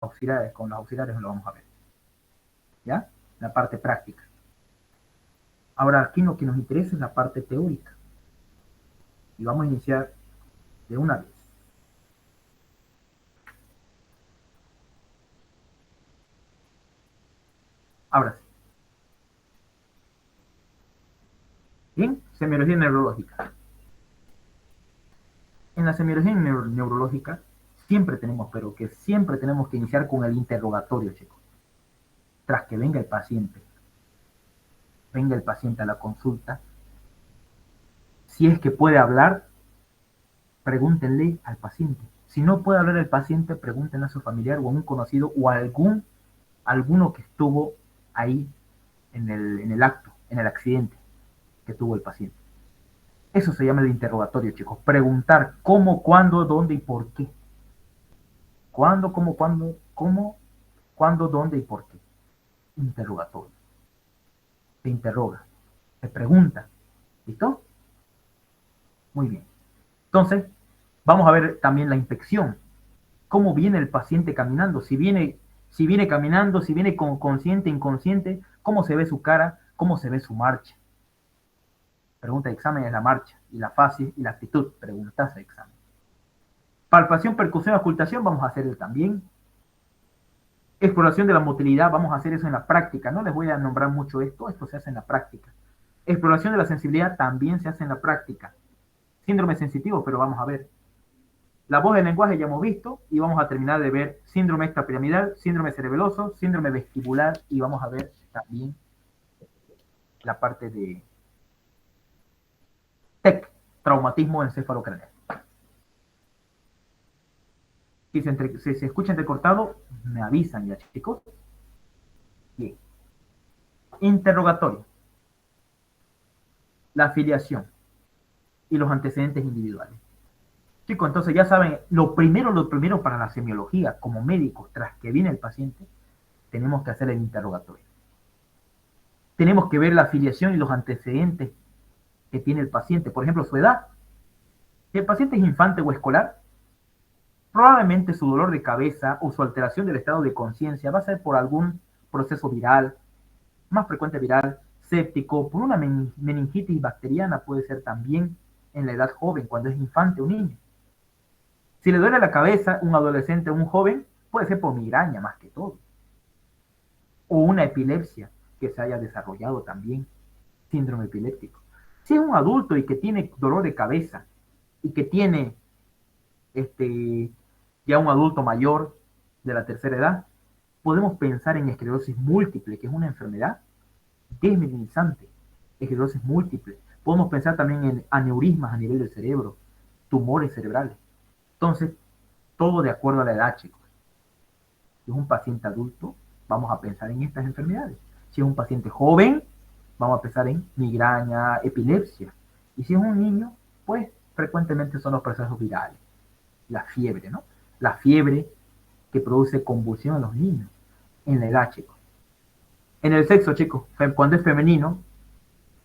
auxiliares, con los auxiliares lo vamos a ver. ¿Ya? La parte práctica. Ahora aquí lo que nos interesa es la parte teórica. Y vamos a iniciar de una vez. Ahora sí. Bien, semiología neurológica. En la semiología neurológica siempre tenemos, pero que siempre tenemos que iniciar con el interrogatorio, chicos. Tras que venga el paciente a la consulta, si es que puede hablar, pregúntenle al paciente. Si no puede hablar el paciente, pregúntenle a su familiar o a un conocido o a alguno que estuvo ahí en el acto, en el accidente que tuvo el paciente. Eso se llama el interrogatorio, chicos. Preguntar cómo, cuándo, dónde y por qué. ¿Cuándo, cuándo, dónde y por qué? Interrogatorio. Se interroga, se pregunta. ¿Listo? Muy bien. Entonces, vamos a ver también la inspección. ¿Cómo viene el paciente caminando? Si viene caminando, si viene consciente, inconsciente, ¿cómo se ve su cara? ¿Cómo se ve su marcha? Pregunta de examen es la marcha, y la fase y la actitud. Preguntas de examen. Palpación, percusión, ocultación, vamos a hacer también. Exploración de la motilidad, vamos a hacer eso en la práctica. No les voy a nombrar mucho esto se hace en la práctica. Exploración de la sensibilidad también se hace en la práctica. Síndrome sensitivo, pero vamos a ver. La voz del lenguaje ya hemos visto y vamos a terminar de ver síndrome extrapiramidal, síndrome cerebeloso, síndrome vestibular y vamos a ver también la parte de TEC, traumatismo encefalocraneal. Si se escucha entrecortado, me avisan ya, chicos. Bien. Interrogatorio. La afiliación y los antecedentes individuales. Chicos, entonces ya saben, lo primero para la semiología, como médicos, tras que viene el paciente, tenemos que hacer el interrogatorio. Tenemos que ver la afiliación y los antecedentes que tiene el paciente, por ejemplo, su edad. Si el paciente es infante o escolar, probablemente su dolor de cabeza o su alteración del estado de conciencia va a ser por algún proceso viral, más frecuente viral, séptico, por una meningitis bacteriana, puede ser también en la edad joven, cuando es infante o niño. Si le duele la cabeza un adolescente o un joven, puede ser por migraña más que todo. O una epilepsia que se haya desarrollado también, síndrome epiléptico. Si es un adulto y que tiene dolor de cabeza y que tiene ya un adulto mayor de la tercera edad, podemos pensar en esclerosis múltiple, que es una enfermedad desminimizante, esclerosis múltiple. Podemos pensar también en aneurismas a nivel del cerebro, tumores cerebrales. Entonces, todo de acuerdo a la edad, chicos. Si es un paciente adulto, vamos a pensar en estas enfermedades. Si es un paciente joven, vamos a pensar en migraña, epilepsia. Y si es un niño, pues frecuentemente son los procesos virales. La fiebre, ¿no? La fiebre que produce convulsión en los niños, en la edad, chicos. En el sexo, chicos, cuando es femenino,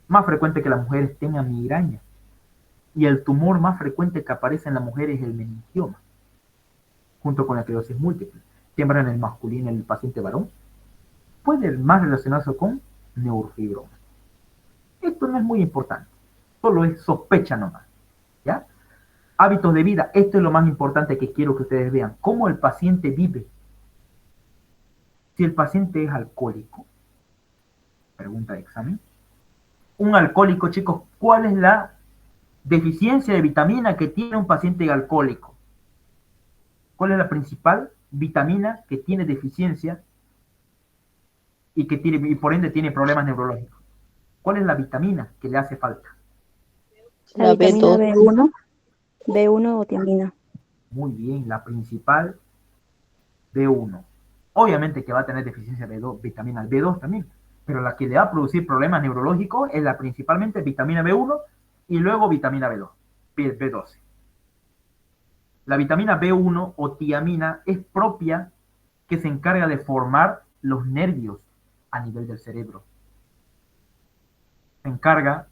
más frecuente que las mujeres tengan migraña. Y el tumor más frecuente que aparece en la mujer es el meningioma, junto con la esclerosis múltiple. Siempre en el masculino, en el paciente varón, puede más relacionarse con neurofibroma. Esto no es muy importante, solo es sospecha nomás, ¿ya? Hábitos de vida, esto es lo más importante que quiero que ustedes vean, cómo el paciente vive. Si el paciente es alcohólico, pregunta de examen, un alcohólico, chicos, ¿cuál es la deficiencia de vitamina que tiene un paciente alcohólico? ¿Cuál es la principal vitamina que tiene deficiencia y por ende tiene problemas neurológicos? ¿Cuál es la vitamina que le hace falta? La La vitamina B2. B1, B1 o tiamina. Muy bien, la principal B1. Obviamente que va a tener deficiencia B2, vitamina B2 también, pero la que le va a producir problemas neurológicos es la principalmente vitamina B1 y luego vitamina B2, B12. La vitamina B1 o tiamina es propia que se encarga de formar los nervios a nivel del cerebro. Se encarga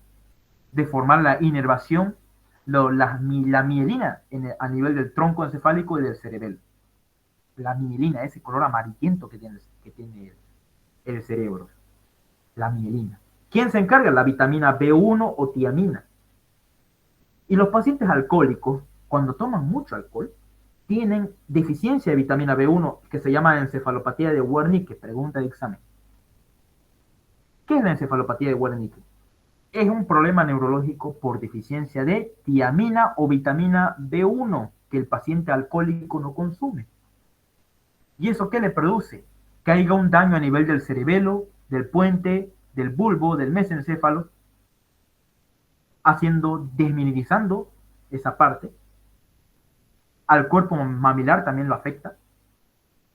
de formar la inervación, la mielina a nivel del tronco encefálico y del cerebelo. la mielina, ese color amarillento que tiene el cerebro, la mielina. ¿Quién se encarga? La vitamina B1 o tiamina. Y los pacientes alcohólicos, cuando toman mucho alcohol, tienen deficiencia de vitamina B1, que se llama encefalopatía de Wernicke, pregunta de examen. ¿Qué es la encefalopatía de Wernicke? Es un problema neurológico por deficiencia de tiamina o vitamina B1 que el paciente alcohólico no consume. ¿Y eso qué le produce? Que haya un daño a nivel del cerebelo, del puente, del bulbo, del mesencéfalo, desmineralizando esa parte. Al cuerpo mamilar también lo afecta,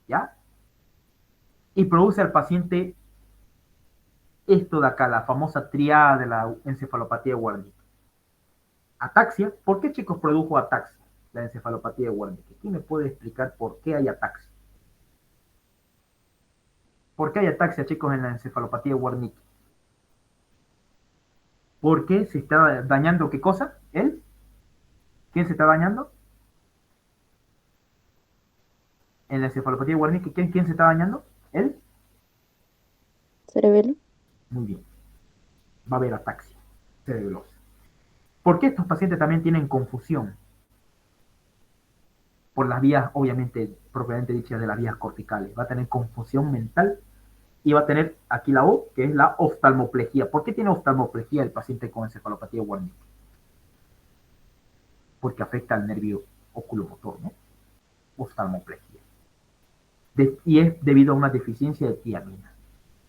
¿ya? Y produce al paciente esto de acá, la famosa triada de la encefalopatía de Wernicke. Ataxia. ¿Por qué, chicos, produjo ataxia la encefalopatía de Wernicke? ¿Quién me puede explicar por qué hay ataxia? ¿Por qué hay ataxia, chicos, en la encefalopatía de Wernicke? ¿Por qué se está dañando qué cosa? ¿Él? ¿Quién se está dañando? En la encefalopatía de Wernicke, ¿quién se está dañando? ¿Él? Cerebelo. Muy bien. Va a haber ataxia cerebelosa. ¿Por qué estos pacientes también tienen confusión? Por las vías, obviamente, propiamente dichas de las vías corticales. Va a tener confusión mental y va a tener aquí la O, que es la oftalmoplejía. ¿Por qué tiene oftalmoplejía el paciente con encefalopatía de Wernicke? Porque afecta al nervio oculomotor, ¿no? Oftalmoplejía. Y es debido a una deficiencia de tiamina.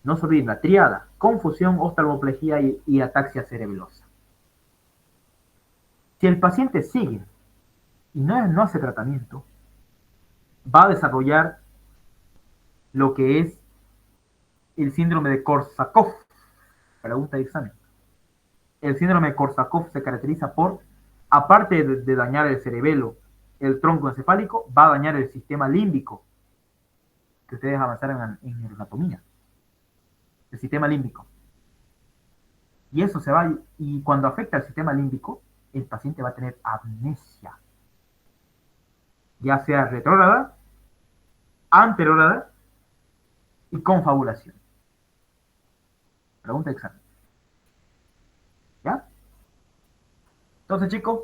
No se olviden, la triada: confusión, oftalmoplejía y ataxia cerebelosa. Si el paciente sigue y no hace tratamiento, va a desarrollar lo que es el síndrome de Korsakoff. Pregunta de examen. El síndrome de Korsakoff se caracteriza por, aparte de dañar el cerebelo, el tronco encefálico, va a dañar el sistema límbico, que ustedes avanzaron en anatomía. El sistema límbico. Y eso se va, y cuando afecta al sistema límbico, el paciente va a tener amnesia, ya sea retrógrada, anterógrada y confabulación. Pregunta de examen. ¿Ya? Entonces, chicos,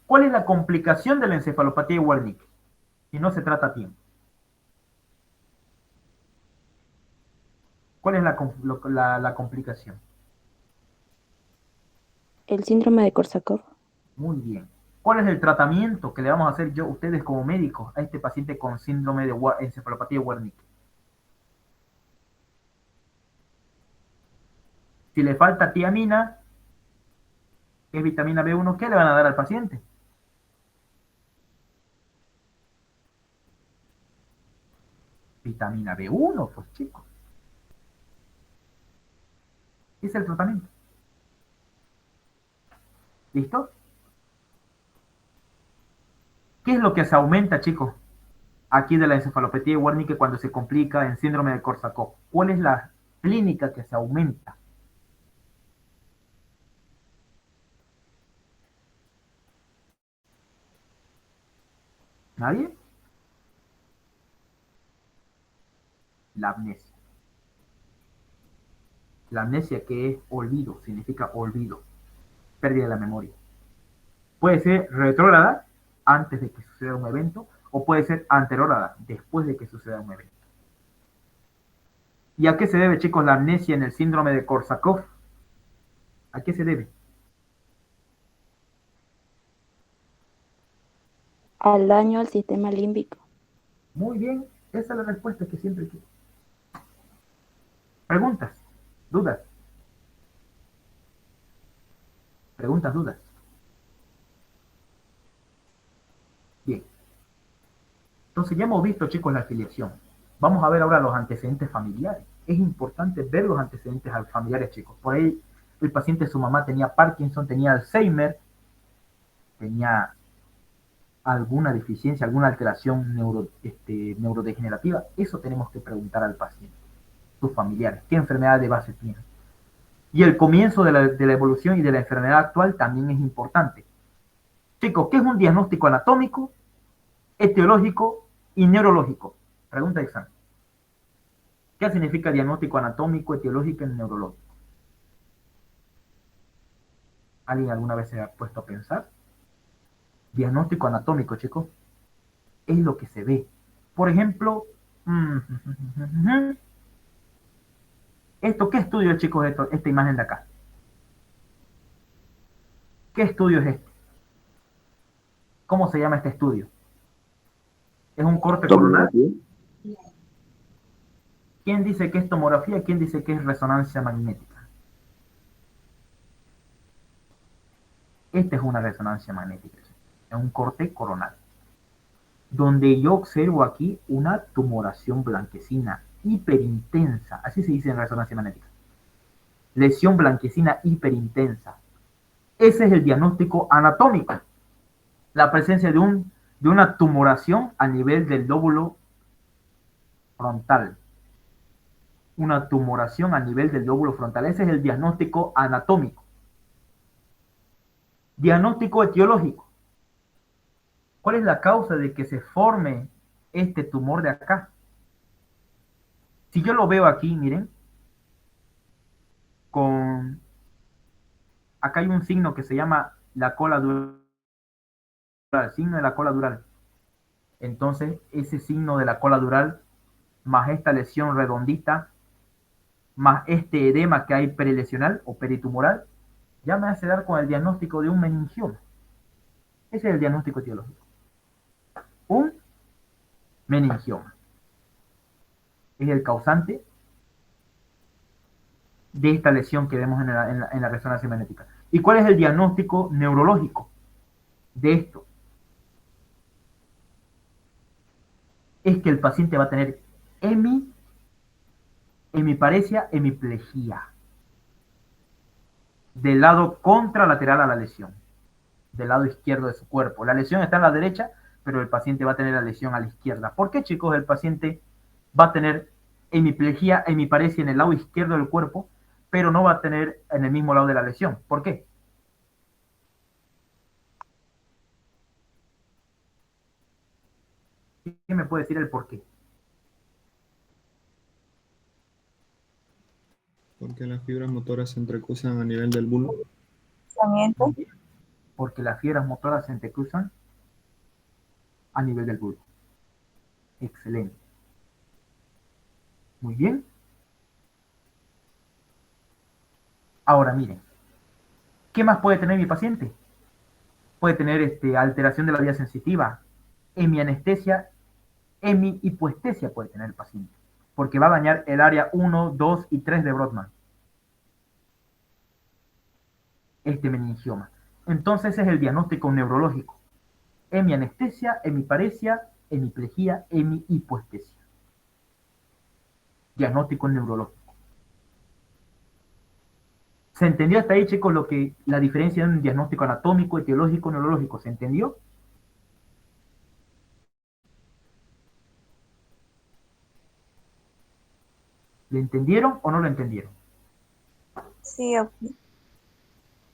¿cuál es la complicación de la encefalopatía de Wernicke si no se trata a tiempo? ¿Cuál es la complicación? El síndrome de Korsakoff. Muy bien. ¿Cuál es el tratamiento que le vamos a hacer ustedes como médicos, a este paciente con síndrome de encefalopatía de Wernicke? Si le falta tiamina, que es vitamina B1, ¿qué le van a dar al paciente? Vitamina B1, pues, chicos. Ese es el tratamiento. ¿Listo? ¿Qué es lo que se aumenta, chicos, aquí de la encefalopatía de Wernicke cuando se complica en síndrome de Korsakoff? ¿Cuál es la clínica que se aumenta? ¿Nadie? La amnesia. La amnesia, que es olvido, significa olvido, pérdida de la memoria. Puede ser retrógrada, antes de que suceda un evento, o puede ser anterógrada, después de que suceda un evento. ¿Y a qué se debe, chicos, la amnesia en el síndrome de Korsakoff? ¿A qué se debe? Al daño al sistema límbico. Muy bien, esa es la respuesta que siempre quiero. ¿Preguntas? ¿Dudas? ¿Preguntas, dudas? Bien. Entonces ya hemos visto, chicos, la afiliación. Vamos a ver ahora los antecedentes familiares. Es importante ver los antecedentes familiares, chicos. Por ahí el paciente, su mamá tenía Parkinson, tenía Alzheimer, tenía alguna deficiencia, alguna alteración neurodegenerativa. Eso tenemos que preguntar al paciente, sus familiares, qué enfermedad de base tiene. Y el comienzo de la evolución y de la enfermedad actual también es importante. Chicos, ¿qué es un diagnóstico anatómico, etiológico y neurológico. Pregunta de examen. ¿Qué significa diagnóstico anatómico, etiológico y neurológico? ¿Alguien alguna vez se ha puesto a pensar? Diagnóstico anatómico, chicos, es lo que se ve. Por ejemplo, ¿qué estudio es, chicos, esta imagen de acá? ¿Qué estudio es este? ¿Cómo se llama este estudio? ¿Es un corte coronal? Tomografía. ¿Quién dice que es tomografía? ¿Quién dice que es resonancia magnética? Esta es una resonancia magnética. Es un corte coronal. Donde yo observo aquí una tumoración blanquecina hiperintensa. Así se dice en resonancia magnética. Lesión blanquecina hiperintensa. Ese es el diagnóstico anatómico. La presencia de una tumoración a nivel del lóbulo frontal. Una tumoración a nivel del lóbulo frontal. Ese es el diagnóstico anatómico. Diagnóstico etiológico. ¿Cuál es la causa de que se forme este tumor de acá? Si yo lo veo aquí, miren, acá hay un signo que se llama la cola dural, el signo de la cola dural. Entonces, ese signo de la cola dural, más esta lesión redondita, más este edema que hay perilesional o peritumoral, ya me hace dar con el diagnóstico de un meningioma. Ese es el diagnóstico etiológico. Un meningioma. Es el causante de esta lesión que vemos en la resonancia magnética. ¿Y cuál es el diagnóstico neurológico de esto? Es que el paciente va a tener hemiparesia, hemiplegia, del lado contralateral a la lesión, del lado izquierdo de su cuerpo. La lesión está en la derecha, pero el paciente va a tener la lesión a la izquierda. ¿Por qué, chicos, el paciente va a tener hemiplegia, hemiparesia en el lado izquierdo del cuerpo, pero no va a tener en el mismo lado de la lesión? ¿Por qué? ¿Quién me puede decir el por qué? Porque las fibras motoras se entrecruzan a nivel del bulbo. Porque las fibras motoras se entrecruzan a nivel del bulbo. Excelente. Muy bien. Ahora miren, ¿qué más puede tener mi paciente? Puede tener alteración de la vía sensitiva, hemianestesia, hemihipoestesia puede tener el paciente, porque va a dañar el área 1, 2 y 3 de Brodmann, este meningioma. Entonces ese es el diagnóstico neurológico. Hemianestesia, hemiparesia, hemiplegia, hemihipoestesia. Diagnóstico neurológico. ¿Se entendió hasta ahí, chicos, la diferencia en un diagnóstico anatómico, etiológico, neurológico? ¿Se entendió? ¿Le entendieron o no lo entendieron? Sí, ok.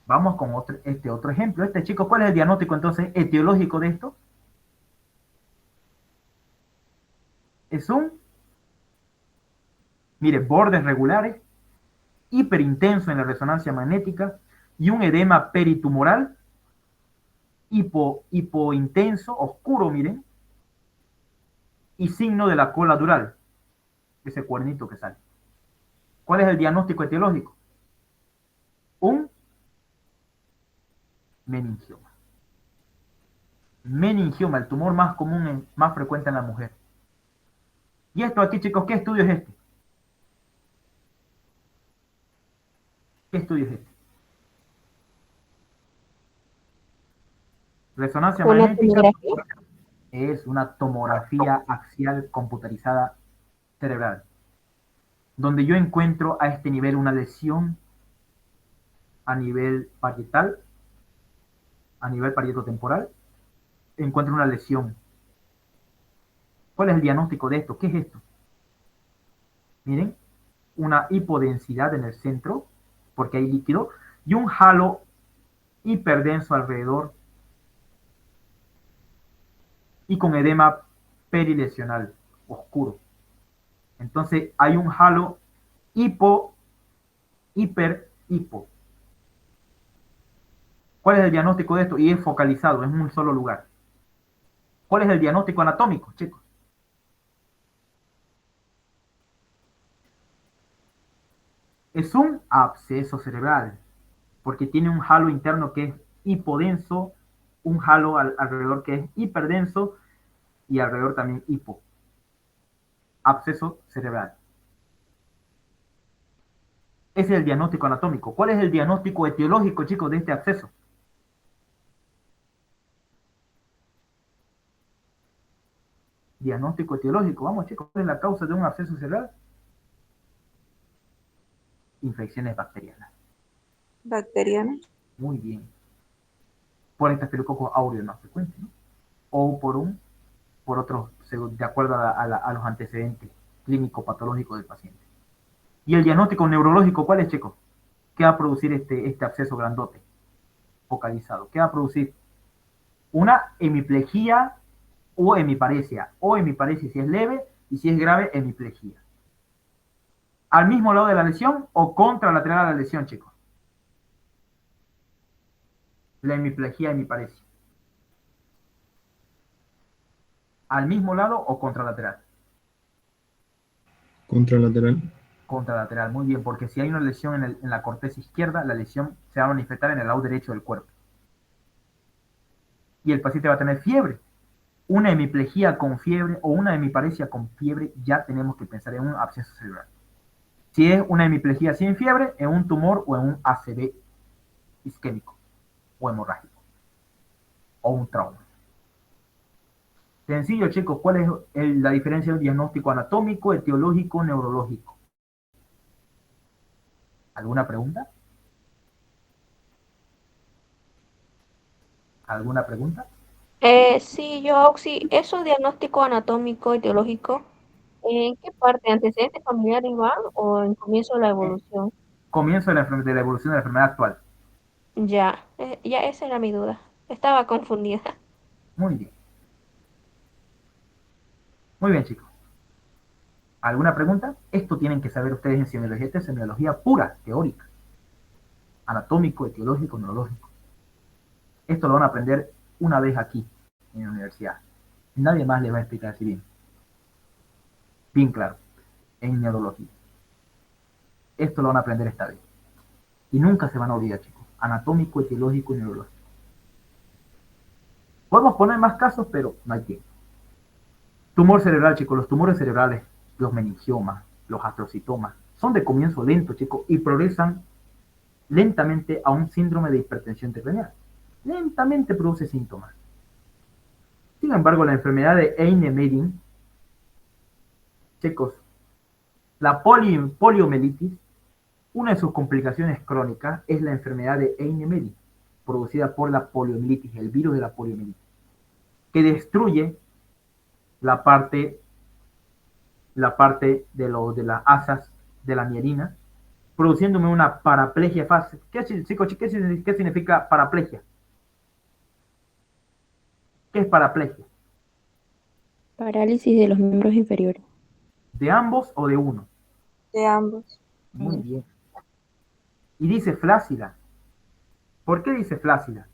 Vamos con otro ejemplo. Chicos, ¿cuál es el diagnóstico entonces etiológico de esto? Es mire, bordes regulares, hiperintenso en la resonancia magnética y un edema peritumoral, hipointenso, oscuro, miren, y signo de la cola dural, ese cuernito que sale. ¿Cuál es el diagnóstico etiológico? Un meningioma. Meningioma, el tumor más común, más frecuente en la mujer. Y esto aquí, chicos, ¿qué estudio es este? ¿Qué estudio es este? Resonancia ¿Una magnética tomografía? es una tomografía axial computarizada cerebral, donde yo encuentro a este nivel una lesión a nivel parietal, a nivel parietotemporal, encuentro una lesión. ¿Cuál es el diagnóstico de esto? ¿Qué es esto? Miren, una hipodensidad en el centro, porque hay líquido, y un halo hiperdenso alrededor, y con edema perilesional, oscuro. Entonces hay un halo hipo, hiper, hipo. ¿Cuál es el diagnóstico de esto? Y es focalizado, es en un solo lugar. ¿Cuál es el diagnóstico anatómico, chicos? Es un absceso cerebral, porque tiene un halo interno que es hipodenso, un halo alrededor que es hiperdenso y alrededor también hipo. Absceso cerebral. Ese es el diagnóstico anatómico. ¿Cuál es el diagnóstico etiológico, chicos, de este absceso? Diagnóstico etiológico. Vamos, chicos, ¿cuál es la causa de un absceso cerebral? Infecciones bacterianas. Bacteriana. Muy bien. Por Staphylococcus aureus más frecuente, ¿no? O por otros, de acuerdo a los antecedentes clínico-patológicos del paciente. ¿Y el diagnóstico neurológico cuál es, chicos? ¿Qué va a producir este absceso grandote, focalizado? ¿Qué va a producir? Una hemiplejía o hemiparesia. O hemiparesia si es leve y si es grave, hemiplejía. ¿Al mismo lado de la lesión o contralateral a la lesión, chicos? La hemiplejía, hemiparesia. ¿Al mismo lado o contralateral? Contralateral. Contralateral, muy bien, porque si hay una lesión en la corteza izquierda, la lesión se va a manifestar en el lado derecho del cuerpo. Y el paciente va a tener fiebre. Una hemiplejía con fiebre o una hemiparesia con fiebre, ya tenemos que pensar en un absceso cerebral. Si es una hemiplejía sin fiebre, en un tumor o en un ACV isquémico o hemorrágico o un trauma. Sencillo, chicos, ¿cuál es la diferencia del diagnóstico anatómico, etiológico, neurológico? ¿Alguna pregunta? ¿Alguna pregunta? Sí, yo, Auxi, ¿eso diagnóstico anatómico, etiológico, en qué parte? ¿Antecedentes familiares van o en comienzo de la evolución? Comienzo de la evolución de la enfermedad actual. Ya esa era mi duda. Estaba confundida. Muy bien. Muy bien, chicos. ¿Alguna pregunta? Esto tienen que saber ustedes en semiología. Esta es semiología pura, teórica. Anatómico, etiológico, neurológico. Esto lo van a aprender una vez aquí, en la universidad. Nadie más les va a explicar así bien. Bien claro. En neurología. Esto lo van a aprender esta vez. Y nunca se van a olvidar, chicos. Anatómico, etiológico y neurológico. Podemos poner más casos, pero no hay tiempo. Tumor cerebral, chicos. Los tumores cerebrales, los meningiomas, los astrocitomas, son de comienzo lento, chicos, y progresan lentamente a un síndrome de hipertensión intracraneal. Lentamente produce síntomas. Sin embargo, la enfermedad de Eine-Marie, chicos, la poliomielitis, una de sus complicaciones crónicas es la enfermedad de Eine-Marie, producida por la poliomielitis, el virus de la poliomielitis, que destruye la parte de las asas de la mielina, produciéndome una paraplegia fácil. ¿Qué significa paraplegia? ¿Qué es paraplegia? Parálisis de los miembros inferiores. ¿De ambos o de uno? De ambos. Muy bien. Y dice flácida. ¿Por qué dice flácida?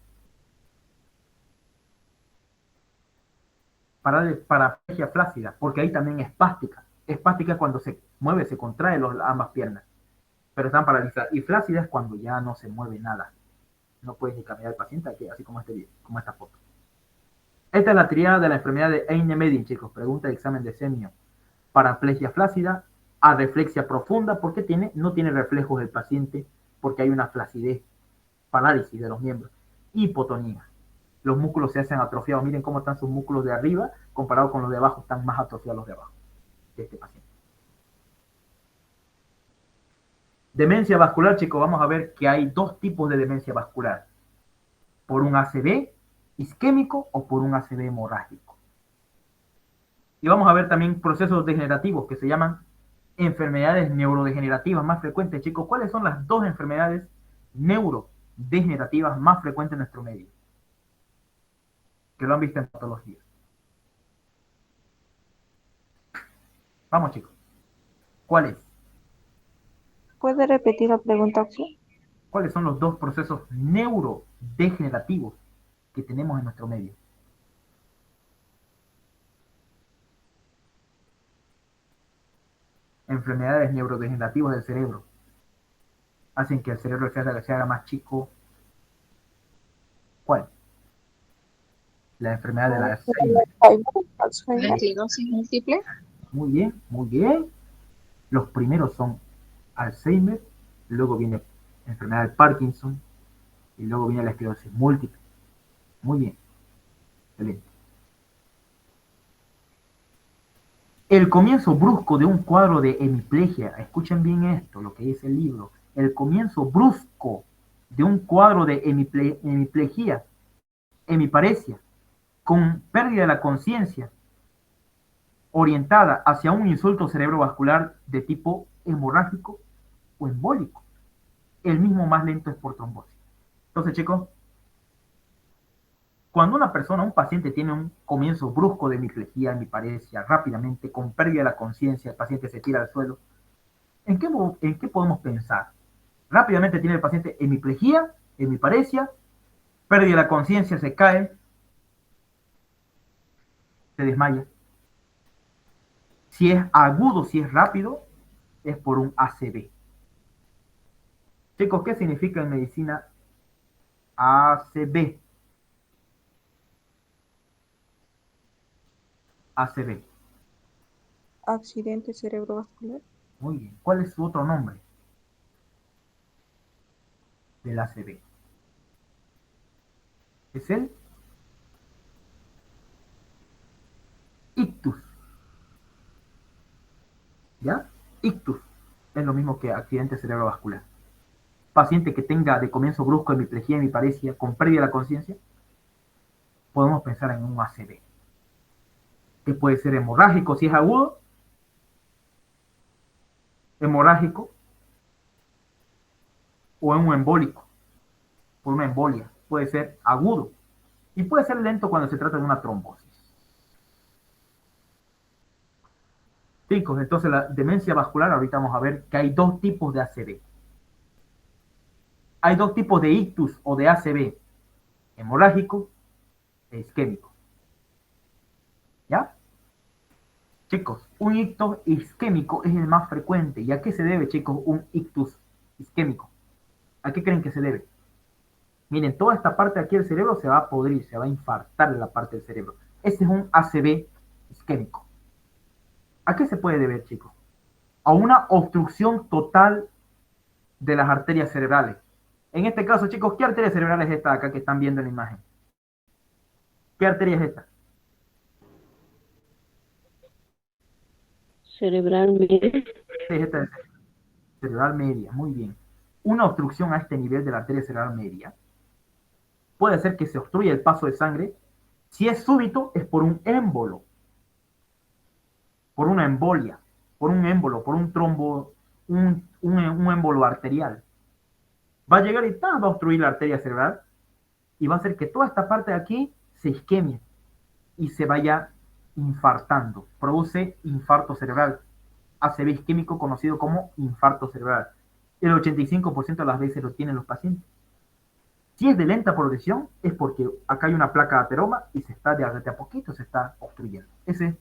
Paraplegia flácida, porque ahí también es espástica. Espástica es cuando se mueve, se contrae ambas piernas, pero están paralizadas. Y flácida es cuando ya no se mueve nada. No puede ni caminar el paciente, así como como esta foto. Esta es la triada de la enfermedad de Eine-Marie, chicos. Pregunta de examen de semio. Paraplegia flácida, arreflexia profunda, porque no tiene reflejos el paciente, porque hay una flacidez, parálisis de los miembros. Hipotonía. Los músculos se hacen atrofiados. Miren cómo están sus músculos de arriba, comparado con los de abajo, están más atrofiados los de abajo, de este paciente. Demencia vascular, chicos, vamos a ver que hay dos tipos de demencia vascular. Por un ACV isquémico o por un ACV hemorrágico. Y vamos a ver también procesos degenerativos que se llaman enfermedades neurodegenerativas más frecuentes. Chicos, ¿cuáles son las dos enfermedades neurodegenerativas más frecuentes en nuestro medio? Que lo han visto en patología. Vamos, chicos. ¿Cuál es? ¿Puede repetir la pregunta, Oxy? ¿Cuáles son los dos procesos neurodegenerativos que tenemos en nuestro medio? Enfermedades neurodegenerativas del cerebro. Hacen que el cerebro se haga más chico. ¿Cuál? La enfermedad de la Alzheimer. La La esclerosis múltiple. Muy bien, muy bien. Los primeros son Alzheimer, luego viene enfermedad de Parkinson y luego viene la esclerosis múltiple. Muy bien, excelente. El comienzo brusco de un cuadro de hemiplegia, escuchen bien esto, lo que dice el libro, el comienzo brusco de un cuadro de hemiplegia, hemiparesia, con pérdida de la conciencia, orientada hacia un insulto cerebrovascular de tipo hemorrágico o embólico. El mismo más lento es por trombosis. Entonces, chicos, cuando una persona, un paciente tiene un comienzo brusco de hemiplegia, hemiparesia, rápidamente, con pérdida de la conciencia, el paciente se tira al suelo, ¿en qué podemos pensar? Rápidamente tiene el paciente hemiplegia, hemiparesia, pérdida de la conciencia, se cae, se desmaya. Si es agudo, si es rápido, es por un ACV. Chicos, ¿qué significa en medicina ACV? ACV. accidente cerebrovascular. Muy bien. ¿Cuál es su otro nombre del ACV? Es el ictus. ¿Ya? Ictus. Es lo mismo que accidente cerebrovascular. Paciente que tenga de comienzo brusco hemiplegia, hemiparesia, con pérdida de la conciencia, podemos pensar en un ACV. Que puede ser hemorrágico si es agudo, hemorrágico, o en un embólico, por una embolia. Puede ser agudo y puede ser lento cuando se trata de una trombosis. Chicos, entonces la demencia vascular, ahorita vamos a ver que hay dos tipos de ACV. Hay dos tipos de ictus o de ACV, hemorrágico e isquémico. ¿Ya? Chicos, un ictus isquémico es el más frecuente. ¿Y a qué se debe, chicos, un ictus isquémico? ¿A qué creen que se debe? Miren, toda esta parte de aquí del cerebro se va a podrir, se va a infartar en la parte del cerebro. Ese es un ACV isquémico. ¿A qué se puede deber, chicos? A una obstrucción total de las arterias cerebrales. En este caso, chicos, ¿qué arteria cerebral es esta acá que están viendo en la imagen? ¿Qué arteria es esta? Cerebral media. Es esta cerebral media, muy bien. Una obstrucción a este nivel de la arteria cerebral media puede hacer que se obstruya el paso de sangre. Si es súbito, es por un émbolo, por una embolia, por un émbolo, por un trombo, un émbolo arterial. Va a llegar y va a obstruir la arteria cerebral y va a hacer que toda esta parte de aquí se isquemie y se vaya infartando. Produce infarto cerebral. ACV isquémico conocido como infarto cerebral. El 85% de las veces lo tienen los pacientes. Si es de lenta progresión, es porque acá hay una placa de ateroma y se está de a poquito se está obstruyendo. Ese es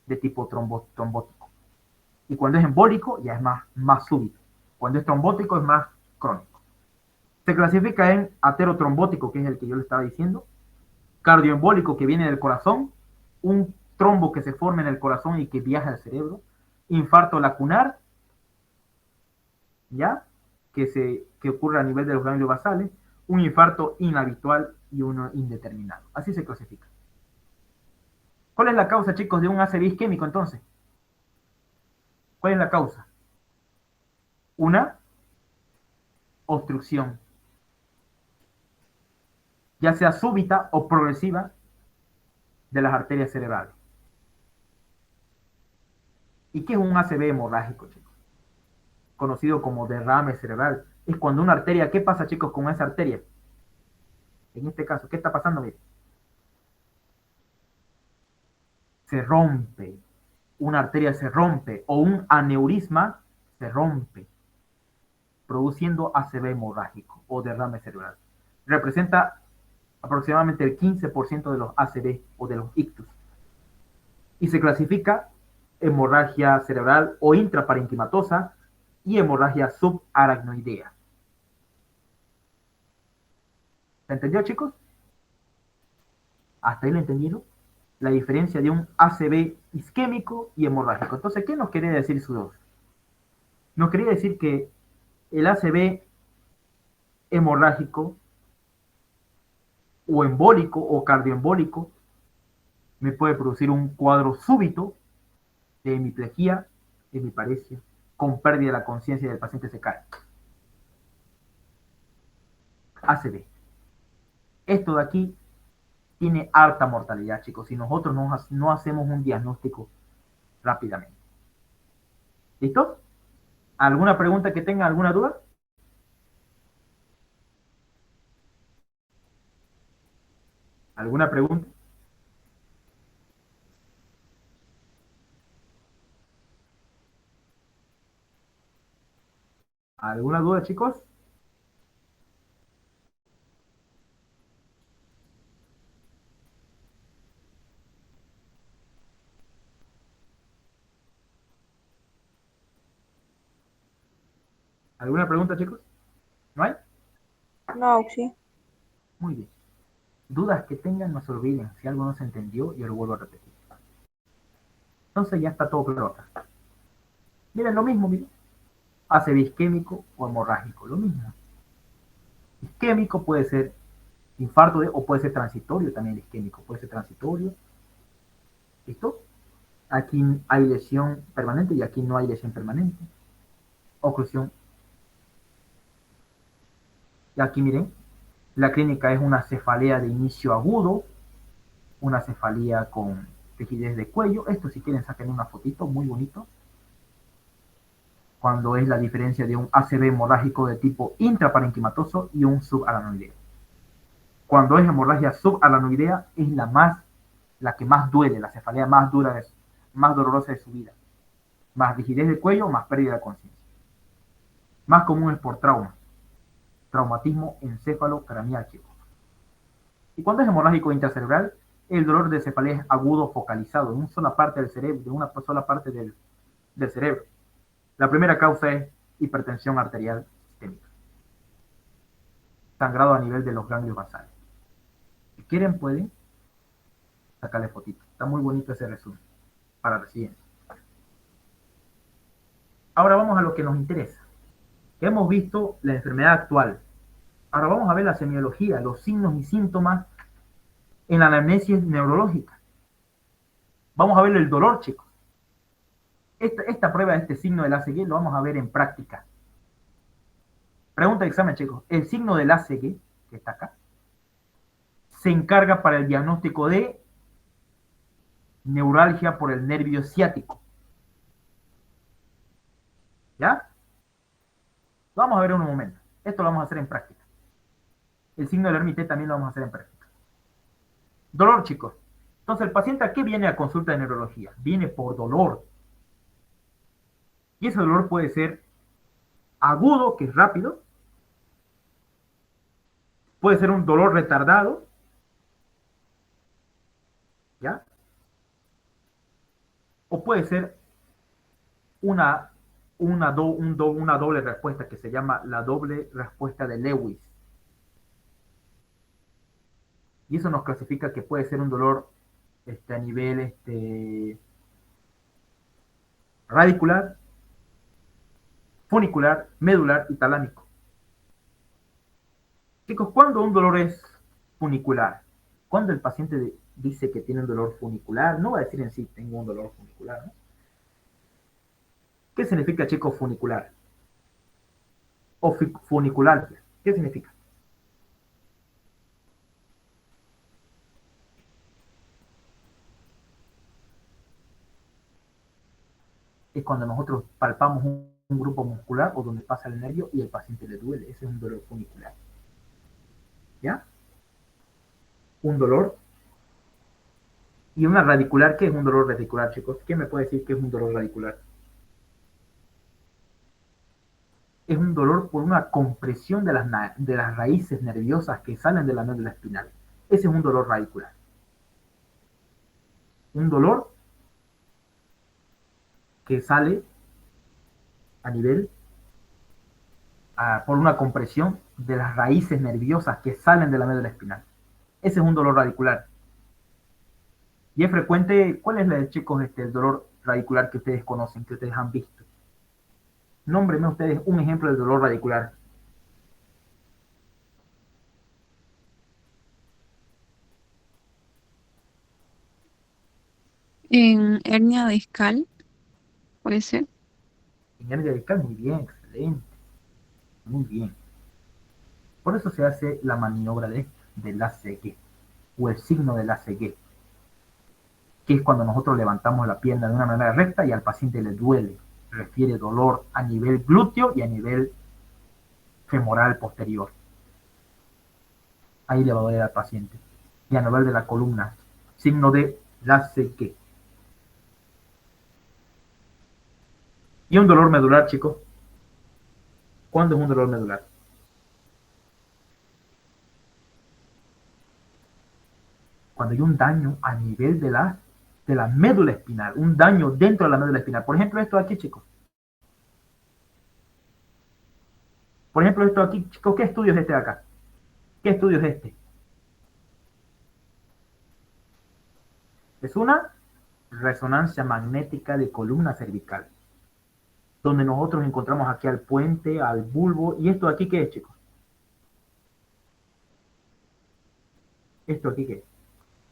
de tipo trombótico. Y cuando es embólico, ya es más súbito. Cuando es trombótico, es más crónico. Se clasifica en aterotrombótico, que es el que yo le estaba diciendo, cardioembólico, que viene del corazón, un trombo que se forma en el corazón y que viaja al cerebro, infarto lacunar, ¿ya? Que ocurre a nivel de los ganglios basales, un infarto inhabitual y uno indeterminado. Así se clasifica. ¿Cuál es la causa, chicos, de un ACV isquémico entonces? ¿Cuál es la causa? Una obstrucción, ya sea súbita o progresiva, de las arterias cerebrales. ¿Y qué es un ACV hemorrágico, chicos? Conocido como derrame cerebral. Es cuando una arteria, ¿qué pasa, chicos, con esa arteria? En este caso, ¿qué está pasando? Miren. Se rompe. una arteria se rompe o un aneurisma se rompe, produciendo ACV hemorrágico o derrame cerebral. Representa aproximadamente el 15% de los ACV o de los ictus. Y se clasifica hemorragia cerebral o intraparenquimatosa y hemorragia subaracnoidea. ¿Se entendió, chicos? ¿Hasta ahí lo entendieron? La diferencia de un ACV isquémico y hemorrágico. Entonces, ¿qué nos quería decir su dos? Nos quería decir que el ACV hemorrágico o embólico o cardioembólico me puede producir un cuadro súbito de hemiplegia, hemiparesia, con pérdida de la conciencia y el paciente se cae. ACV. Esto de aquí tiene alta mortalidad, chicos, si nosotros no hacemos un diagnóstico rápidamente. ¿Listo? ¿Alguna pregunta que tenga? ¿Alguna duda? ¿Alguna pregunta? ¿Alguna duda, chicos? ¿Alguna pregunta, chicos? ¿No hay? No, Auxi. Muy bien. Dudas que tengan, no se olviden. Si algo no se entendió, yo lo vuelvo a repetir. Entonces ya está todo claro acá. Miren, lo mismo, miren. ACV isquémico o hemorrágico, lo mismo. Isquémico puede ser infarto o puede ser transitorio también el isquémico, puede ser transitorio. ¿Listo? Aquí hay lesión permanente y aquí no hay lesión permanente. Oclusión. Y aquí miren, la clínica es una cefalea de inicio agudo, una cefalea con rigidez de cuello. Esto si quieren saquen una fotito, muy bonito. Cuando es la diferencia de un ACV hemorrágico de tipo intraparenquimatoso y un subaranoideo. Cuando es hemorragia subaranoidea es la que más duele, la cefalea más dura, más dolorosa de su vida. Más rigidez de cuello, más pérdida de conciencia. Más común es por trauma. Traumatismo encéfalo-craneal, chicos. Y cuando es hemorrágico intracerebral, el dolor de cefalea es agudo focalizado en una sola parte del cerebro, de una sola parte del cerebro. La primera causa es hipertensión arterial sistémica. Sangrado a nivel de los ganglios basales. Si quieren, pueden sacarle fotito. Está muy bonito ese resumen para residencia. Ahora vamos a lo que nos interesa. Hemos visto la enfermedad actual. Ahora vamos a ver la semiología, los signos y síntomas en la anamnesis neurológica. Vamos a ver el dolor, chicos. Esta prueba, este signo del ACG, lo vamos a ver en práctica. Pregunta de examen, chicos. El signo del ACG, que está acá, se encarga para el diagnóstico de neuralgia por el nervio ciático. ¿Ya? Lo vamos a ver en un momento. Esto lo vamos a hacer en práctica. El signo del Hermité también lo vamos a hacer en práctica. Dolor, chicos. Entonces, el paciente, ¿a qué viene a consulta de neurología? Viene por dolor. Y ese dolor puede ser agudo, que es rápido. Puede ser un dolor retardado. ¿Ya? O puede ser una doble respuesta que se llama la doble respuesta de Lewis. Y eso nos clasifica que puede ser un dolor a nivel radicular, funicular, medular y talámico. Chicos, ¿cuándo un dolor es funicular? Cuando el paciente dice que tiene un dolor funicular, no va a decir en sí, tengo un dolor funicular, ¿no? ¿Qué significa, chicos, funicular? O funiculalgia. ¿Qué significa? Es cuando nosotros palpamos un grupo muscular o donde pasa el nervio y el paciente le duele. Ese es un dolor funicular. ¿Ya? Un dolor Y una radicular, ¿qué es un dolor radicular, chicos? ¿Quién me puede decir qué es un dolor radicular? Es un dolor por una compresión de las raíces nerviosas que salen de la médula espinal. Ese es un dolor radicular. Un dolor que sale a nivel, por una compresión de las raíces nerviosas que salen de la médula espinal. Ese es un dolor radicular. Y es frecuente. ¿Cuál es, chicos, el dolor radicular que ustedes conocen, que ustedes han visto? Nómbrenme ustedes un ejemplo de dolor radicular. En hernia discal, puede ser. En hernia discal, muy bien, excelente. Muy bien. Por eso se hace la maniobra del ACG, o el signo del ACG, que es cuando nosotros levantamos la pierna de una manera recta y al paciente le duele. Refiere dolor a nivel glúteo y a nivel femoral posterior. Ahí le va a doler al paciente. Y a nivel de la columna, signo de ACG. Y un dolor medular, chicos. ¿Cuándo es un dolor medular? Cuando hay un daño a nivel de la médula espinal, un daño dentro de la médula espinal. Por ejemplo, esto aquí, chicos. Por ejemplo, esto aquí, chicos, ¿qué estudio es este de acá? ¿Qué estudio es este? Es una resonancia magnética de columna cervical, donde nosotros encontramos aquí al puente, al bulbo. ¿Y esto aquí qué es, chicos? ¿Esto aquí qué es?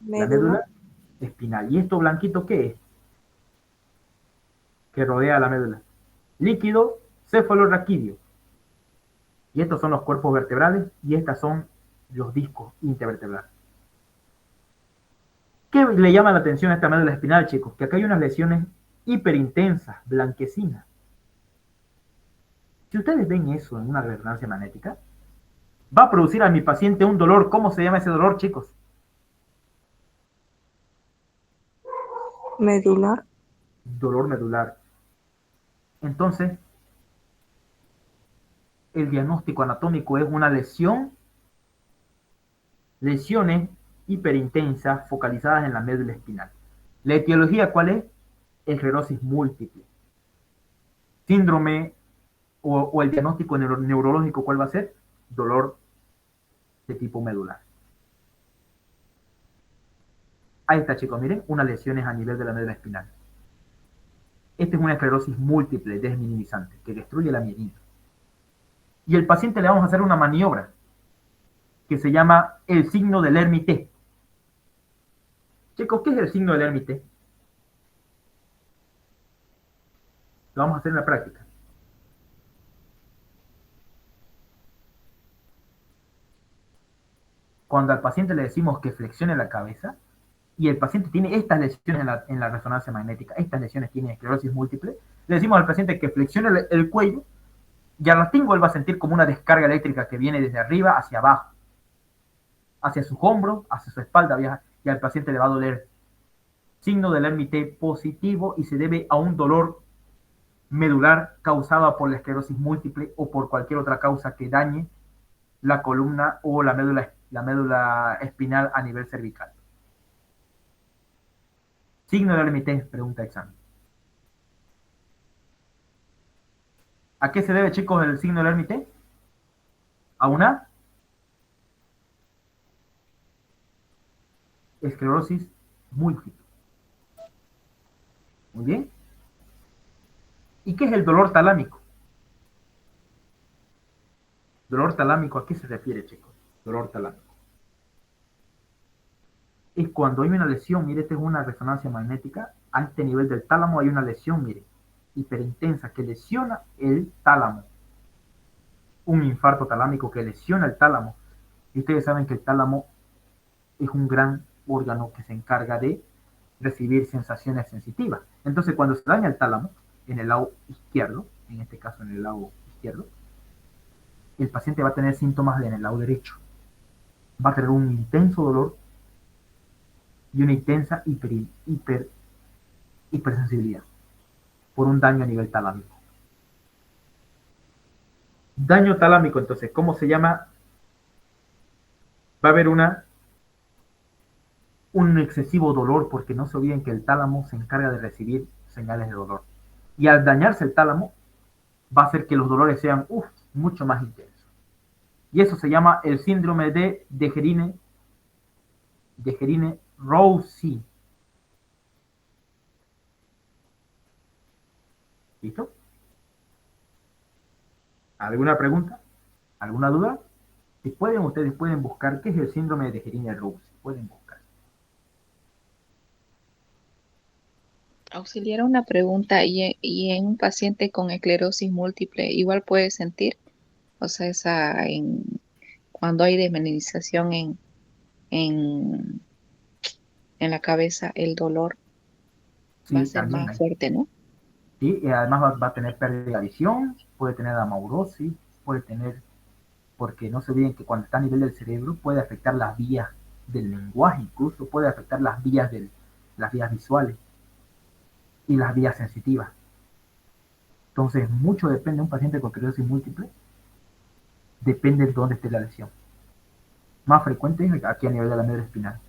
La médula espinal. ¿Y esto blanquito qué es? Que rodea la médula. Líquido cefalorraquídeo. Y estos son los cuerpos vertebrales y estas son los discos intervertebrales. ¿Qué le llama la atención a esta médula espinal, chicos? Que acá hay unas lesiones hiperintensas, blanquecinas. Si ustedes ven eso en una resonancia magnética, va a producir a mi paciente un dolor. ¿Cómo se llama ese dolor, chicos? Medular. Dolor medular. Entonces, el diagnóstico anatómico es una lesiones hiperintensas focalizadas en la médula espinal. La etiología, ¿cuál es? Esclerosis múltiple. Síndrome o el diagnóstico neurológico, ¿cuál va a ser? Dolor de tipo medular. Ahí está, chicos, miren, unas lesiones a nivel de la médula espinal. Esta es una esclerosis múltiple desminimizante que destruye la mielina. Y al paciente le vamos a hacer una maniobra que se llama el signo del Hermite. Chicos, ¿qué es el signo del Hermite? Lo vamos a hacer en la práctica. Cuando al paciente le decimos que flexione la cabeza y el paciente tiene estas lesiones en la resonancia magnética, estas lesiones tienen esclerosis múltiple, le decimos al paciente que flexione el cuello y al ratingo él va a sentir como una descarga eléctrica que viene desde arriba hacia abajo, hacia sus hombros, hacia su espalda, y al paciente le va a doler. Signo del Hermite positivo y se debe a un dolor medular causado por la esclerosis múltiple o por cualquier otra causa que dañe la columna o la médula espinal a nivel cervical. Signo del Hermite, pregunta examen. ¿A qué se debe, chicos, el signo del Hermite? A una esclerosis múltiple. Muy bien. ¿Y qué es el dolor talámico? Dolor talámico, ¿a qué se refiere, chicos? Dolor talámico. Es cuando hay una lesión, mire, esta es una resonancia magnética, a este nivel del tálamo hay una lesión, mire, hiperintensa, que lesiona el tálamo. Un infarto talámico que lesiona el tálamo. Y ustedes saben que el tálamo es un gran órgano que se encarga de recibir sensaciones sensitivas. Entonces, cuando se daña el tálamo, en el lado izquierdo, en este caso en el lado izquierdo, el paciente va a tener síntomas en el lado derecho. Va a tener un intenso dolor y una intensa hipersensibilidad por un daño a nivel talámico. Daño talámico, entonces, ¿cómo se llama? Va a haber un excesivo dolor, porque no se olviden que el tálamo se encarga de recibir señales de dolor. Y al dañarse el tálamo, va a hacer que los dolores sean mucho más intensos. Y eso se llama el síndrome de Dejerine-Roussy. ¿Listo? ¿Alguna pregunta? ¿Alguna duda? Si pueden, ustedes pueden buscar qué es el síndrome de Dejerine-Roussy. Pueden buscar. Auxiliar una pregunta, y en un paciente con esclerosis múltiple, igual puede sentir, o sea, cuando hay desminimización en, en la cabeza, el dolor va a Sí, ser también más hay. fuerte, ¿no? ¿Sí? Y además va a tener pérdida de visión, puede tener amaurosis, puede tener, porque no se olviden que cuando está a nivel del cerebro puede afectar las vías del lenguaje, incluso puede afectar las vías visuales y las vías sensitivas. Entonces, mucho depende de un paciente con esclerosis múltiple, depende de dónde esté la lesión. Más frecuente es aquí a nivel de la médula espinal,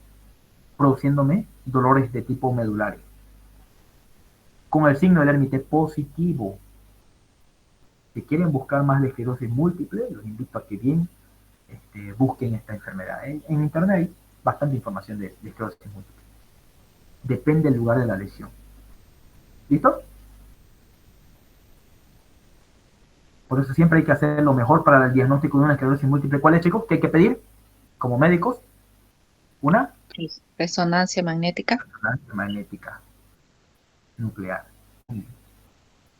produciéndome dolores de tipo medulares. Con el signo del Hermite positivo. Si quieren buscar más de esclerosis múltiple, los invito a que bien busquen esta enfermedad. En internet hay bastante información de esclerosis múltiple. Depende del lugar de la lesión. ¿Listo? Por eso siempre hay que hacer lo mejor para el diagnóstico de una esclerosis múltiple. ¿Cuál es, chicos? ¿Qué hay que pedir? Como médicos, una Resonancia magnética. resonancia magnética nuclear.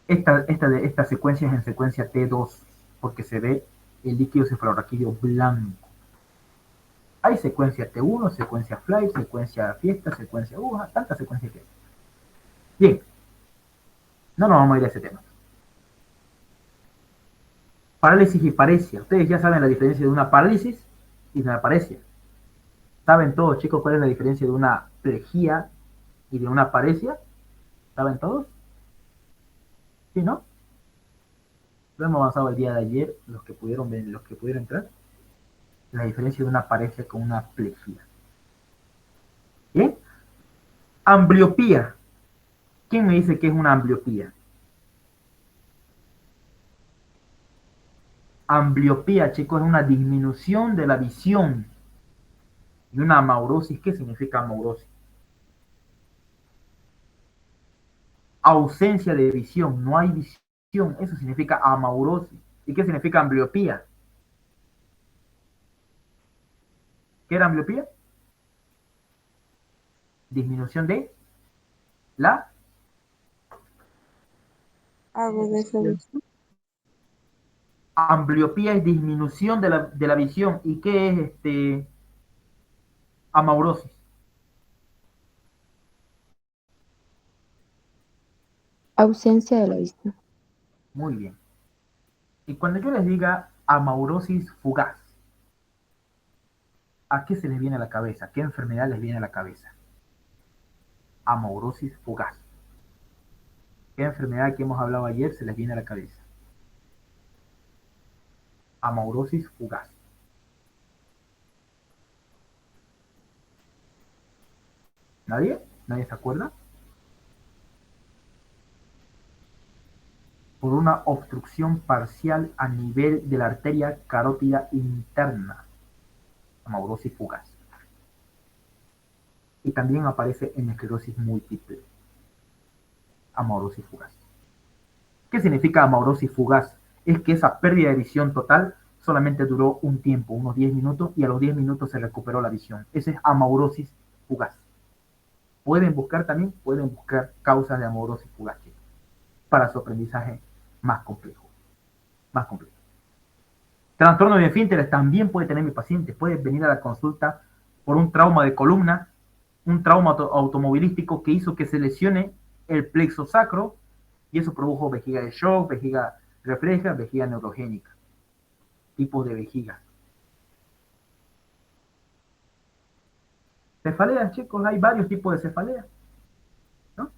Esta secuencia es en secuencia T2, porque se ve el líquido cefalorraquídeo blanco. Hay secuencia T1, secuencia flight, secuencia fiesta, secuencia aguja, tantas secuencias que hay. Bien, no nos vamos a ir a ese tema. Parálisis y paresia. Ustedes ya saben la diferencia de una parálisis y de una paresia. ¿Saben todos, chicos, cuál es la diferencia de una plejía y de una paresia? ¿Saben todos? ¿Sí, no? Lo hemos avanzado el día de ayer, los que pudieron entrar. La diferencia de una paresia con una plejía. ¿Bien? Ambliopía. ¿Quién me dice qué es una ambliopía? Ambliopía, chicos, es una disminución de la visión. Y una amaurosis, ¿qué significa amaurosis? Ausencia de visión, no hay visión, eso significa amaurosis. ¿Y qué significa ambliopía? ¿Qué era ambliopía? Disminución de la Agudeza visual. ambliopía es disminución de la visión. ¿Y qué es amaurosis? Ausencia de la vista. Muy bien. Y cuando yo les diga amaurosis fugaz, ¿a qué se les viene a la cabeza? ¿Qué enfermedad les viene a la cabeza? Amaurosis fugaz. ¿Qué enfermedad que hemos hablado ayer se les viene a la cabeza? Amaurosis fugaz. ¿Nadie? ¿Nadie se acuerda? Por una obstrucción parcial a nivel de la arteria carótida interna. Amaurosis fugaz. Y también aparece en esclerosis múltiple. Amaurosis fugaz. ¿Qué significa amaurosis fugaz? Es que esa pérdida de visión total solamente duró un tiempo, unos 10 minutos, y a los 10 minutos se recuperó la visión. Ese es amaurosis fugaz. Pueden buscar causas de amaurosis fugaz, chicos, para su aprendizaje más complejo. Más complejo. Trastorno de esfínteres también puede tener mi paciente. Puede venir a la consulta por un trauma de columna, un trauma automovilístico que hizo que se lesione el plexo sacro, y eso produjo vejiga de shock, vejiga refleja, vejiga neurogénica. Tipos de vejiga. Cefaleas, chicos, hay varios tipos de cefaleas, ¿no?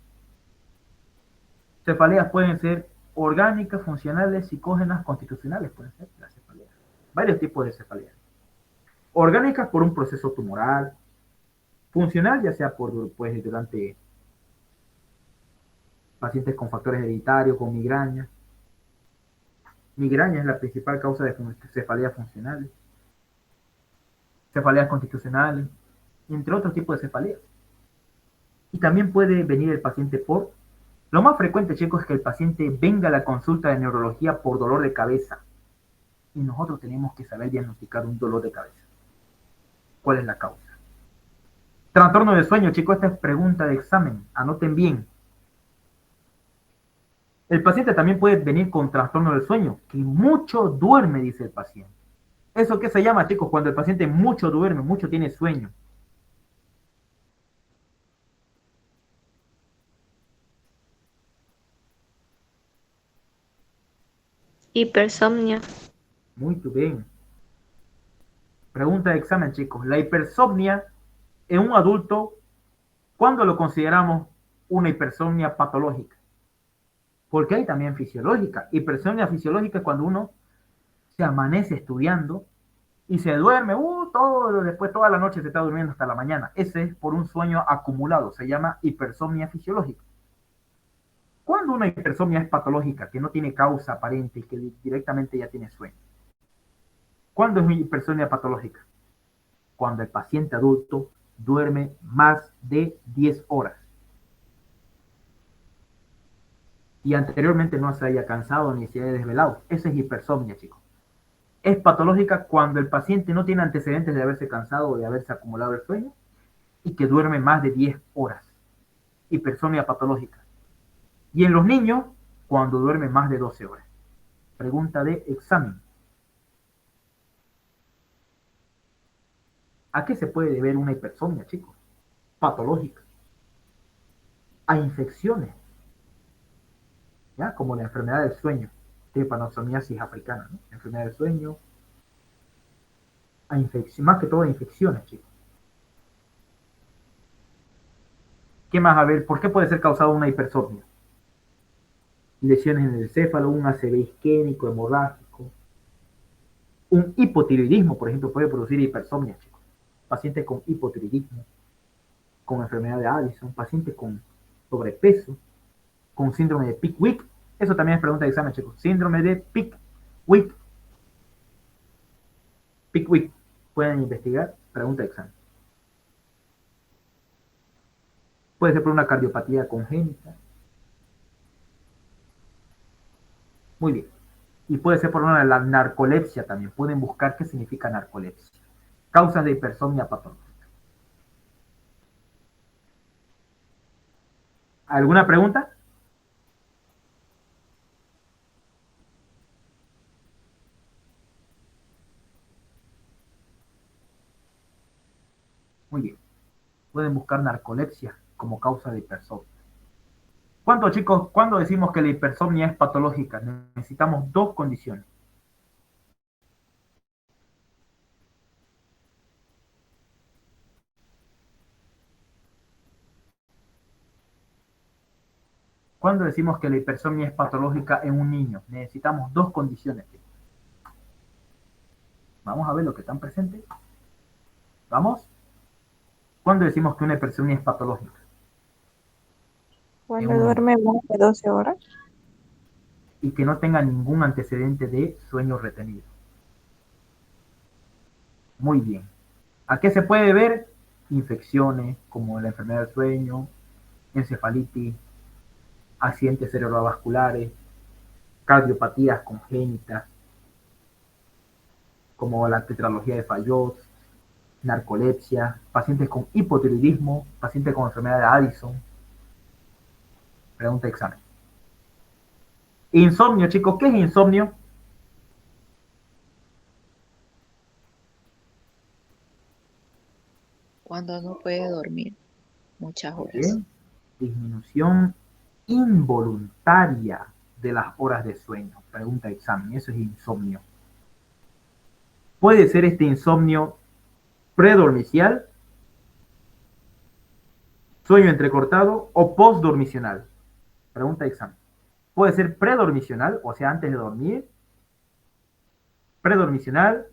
Cefaleas pueden ser orgánicas, funcionales, psicógenas, constitucionales, pueden ser las cefaleas. Varios tipos de cefaleas. Orgánicas por un proceso tumoral, funcional ya sea pues, durante pacientes con factores hereditarios, con migraña. Migraña es la principal causa de cefaleas funcionales, cefaleas constitucionales, entre otros tipos de cefaleas. Y también puede venir el paciente por... Lo más frecuente, chicos, es que el paciente venga a la consulta de neurología por dolor de cabeza. Y nosotros tenemos que saber diagnosticar un dolor de cabeza. ¿Cuál es la causa? Trastorno de sueño, chicos, esta es pregunta de examen. Anoten bien. El paciente también puede venir con trastorno del sueño, que mucho duerme, dice el paciente. ¿Eso qué se llama, chicos? Cuando el paciente mucho duerme, mucho tiene sueño. Hipersomnia. Muy bien. Pregunta de examen, chicos. La hipersomnia en un adulto, ¿cuándo lo consideramos una hipersomnia patológica? Porque hay también fisiológica. Hipersomnia fisiológica es cuando uno se amanece estudiando y se duerme, después toda la noche se está durmiendo hasta la mañana. Ese es por un sueño acumulado, se llama hipersomnia fisiológica. Cuando una hipersomnia es patológica, que no tiene causa aparente y que directamente ya tiene sueño. ¿Cuándo es una hipersomnia patológica? Cuando el paciente adulto duerme más de 10 horas. Y anteriormente no se haya cansado ni se haya desvelado. Esa es hipersomnia, chicos. Es patológica cuando el paciente no tiene antecedentes de haberse cansado o de haberse acumulado el sueño y que duerme más de 10 horas. Hipersomnia patológica. Y en los niños, cuando duerme más de 12 horas. Pregunta de examen. ¿A qué se puede deber una hipersomnia, chicos? Patológica. A infecciones, ¿ya? Como la enfermedad del sueño, trypanosomiasis africana, ¿no? Enfermedad del sueño, a más que todo a infecciones, chicos. ¿Qué más? A ver, ¿por qué puede ser causada una hipersomnia? Lesiones en el céfalo, un ACV isquémico, hemorrágico, un hipotiroidismo, por ejemplo, puede producir hipersomnia, chicos. Pacientes con hipotiroidismo, con enfermedad de Addison, pacientes con sobrepeso, con síndrome de Pickwick. Eso también es pregunta de examen, chicos. Síndrome de Pickwick. Pickwick. Pueden investigar. Pregunta de examen. Puede ser por una cardiopatía congénita. Muy bien. Y puede ser por una la narcolepsia también. Pueden buscar qué significa narcolepsia. Causas de hipersomnia patológica. ¿Alguna pregunta? Muy bien. Pueden buscar narcolepsia como causa de hipersomnia. ¿Cuándo, chicos? ¿Cuándo decimos que la hipersomnia es patológica? Necesitamos dos condiciones. ¿Cuándo decimos que la hipersomnia es patológica en un niño? Necesitamos dos condiciones. Vamos a ver lo que están presentes. ¿Vamos? ¿Cuándo decimos que una hipersomnia es patológica? Cuando duerme más de 12 horas. Y que no tenga ningún antecedente de sueño retenido. Muy bien. ¿A qué se puede ver? Infecciones como la enfermedad del sueño, encefalitis, accidentes cerebrovasculares, cardiopatías congénitas, como la tetralogía de Fayot, narcolepsia, pacientes con hipotiroidismo, pacientes con enfermedad de Addison. Pregunta de examen. Insomnio, chicos, ¿qué es insomnio? Cuando no puede dormir muchas horas. Bien. Disminución involuntaria de las horas de sueño. Pregunta de examen, eso es insomnio. Puede ser este insomnio predormicial sueño entrecortado o postdormicional. Pregunta de examen. Puede ser predormicional, o sea, antes de dormir. Predormicional,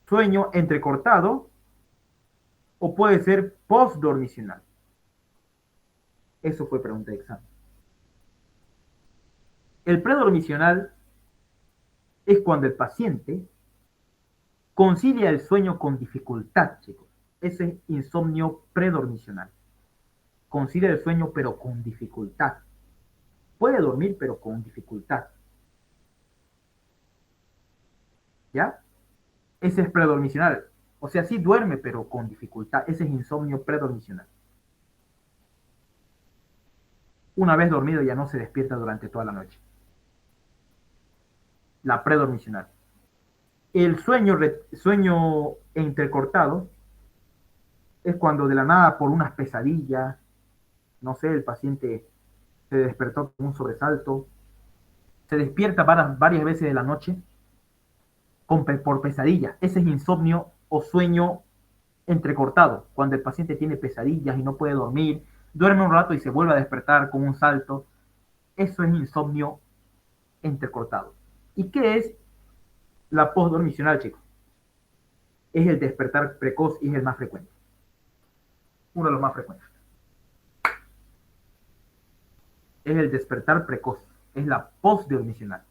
sueño entrecortado, o puede ser postdormicional. Eso fue pregunta de examen. El predormicional es cuando el paciente concilia el sueño con dificultad, chicos. Ese es insomnio predormicional. Concilia el sueño pero con dificultad. Puede dormir pero con dificultad. ¿Ya? Ese es predormicional. O sea, sí duerme pero con dificultad. Ese es insomnio predormicional. Una vez dormido ya no se despierta durante toda la noche. La predormicional. El sueño entrecortado es cuando de la nada por unas pesadillas, no sé, el paciente se despertó con un sobresalto, se despierta varias veces de la noche por pesadillas. Ese es insomnio o sueño entrecortado, cuando el paciente tiene pesadillas y no puede dormir, duerme un rato y se vuelve a despertar con un salto. Eso es insomnio entrecortado. ¿Y qué es la postdormicional, chicos? Es el despertar precoz y es el más frecuente. Uno de los más frecuentes. Es el despertar precoz. Es la postdormicional.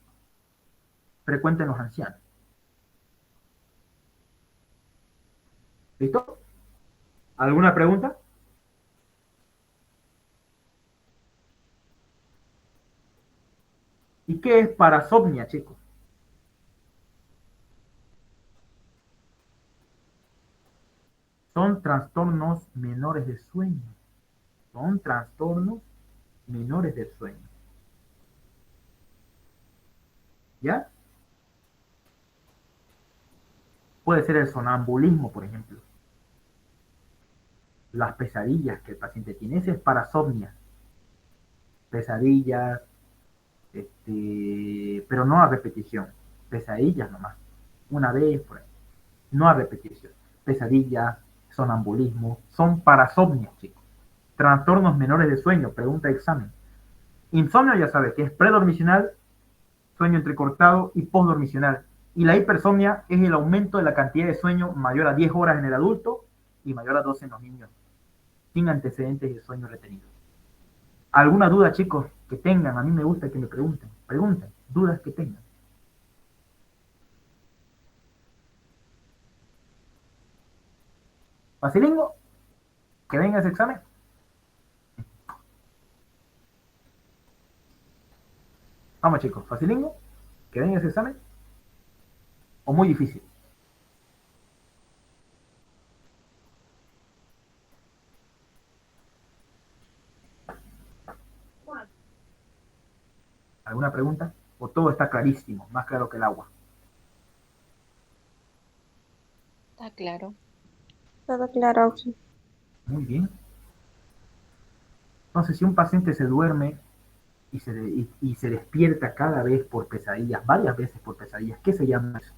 Frecuente en los ancianos. ¿Listo? ¿Alguna pregunta? ¿Y qué es parasomnia, chicos? Son trastornos menores de sueño. Son trastornos menores del sueño. ¿Ya? Puede ser el sonambulismo, por ejemplo. Las pesadillas que el paciente tiene. Ese es parasomnia. Pesadillas, pero no a repetición. Pesadillas nomás. Una vez, por ahí. No a repetición. Pesadillas, sonambulismo, son parasomnias, chicos. Trastornos menores de sueño, pregunta de examen. Insomnio ya sabe que es predormicional, sueño entrecortado y postdormicional. Y la hipersomnia es el aumento de la cantidad de sueño mayor a 10 horas en el adulto y mayor a 12 en los niños, sin antecedentes de sueño retenido. ¿Alguna duda, chicos, que tengan? A mí me gusta que me pregunten. Pregunten, dudas que tengan. ¿Facilingo? ¿Que venga ese examen? Vamos, chicos, ¿facilingo? ¿Que venga ese examen? ¿O muy difícil? ¿Alguna pregunta? ¿O todo está clarísimo, más claro que el agua? Está claro. Todo claro, Auxi. Muy bien. Entonces, si un paciente se duerme y se despierta cada vez por pesadillas, varias veces por pesadillas, ¿qué se llama eso?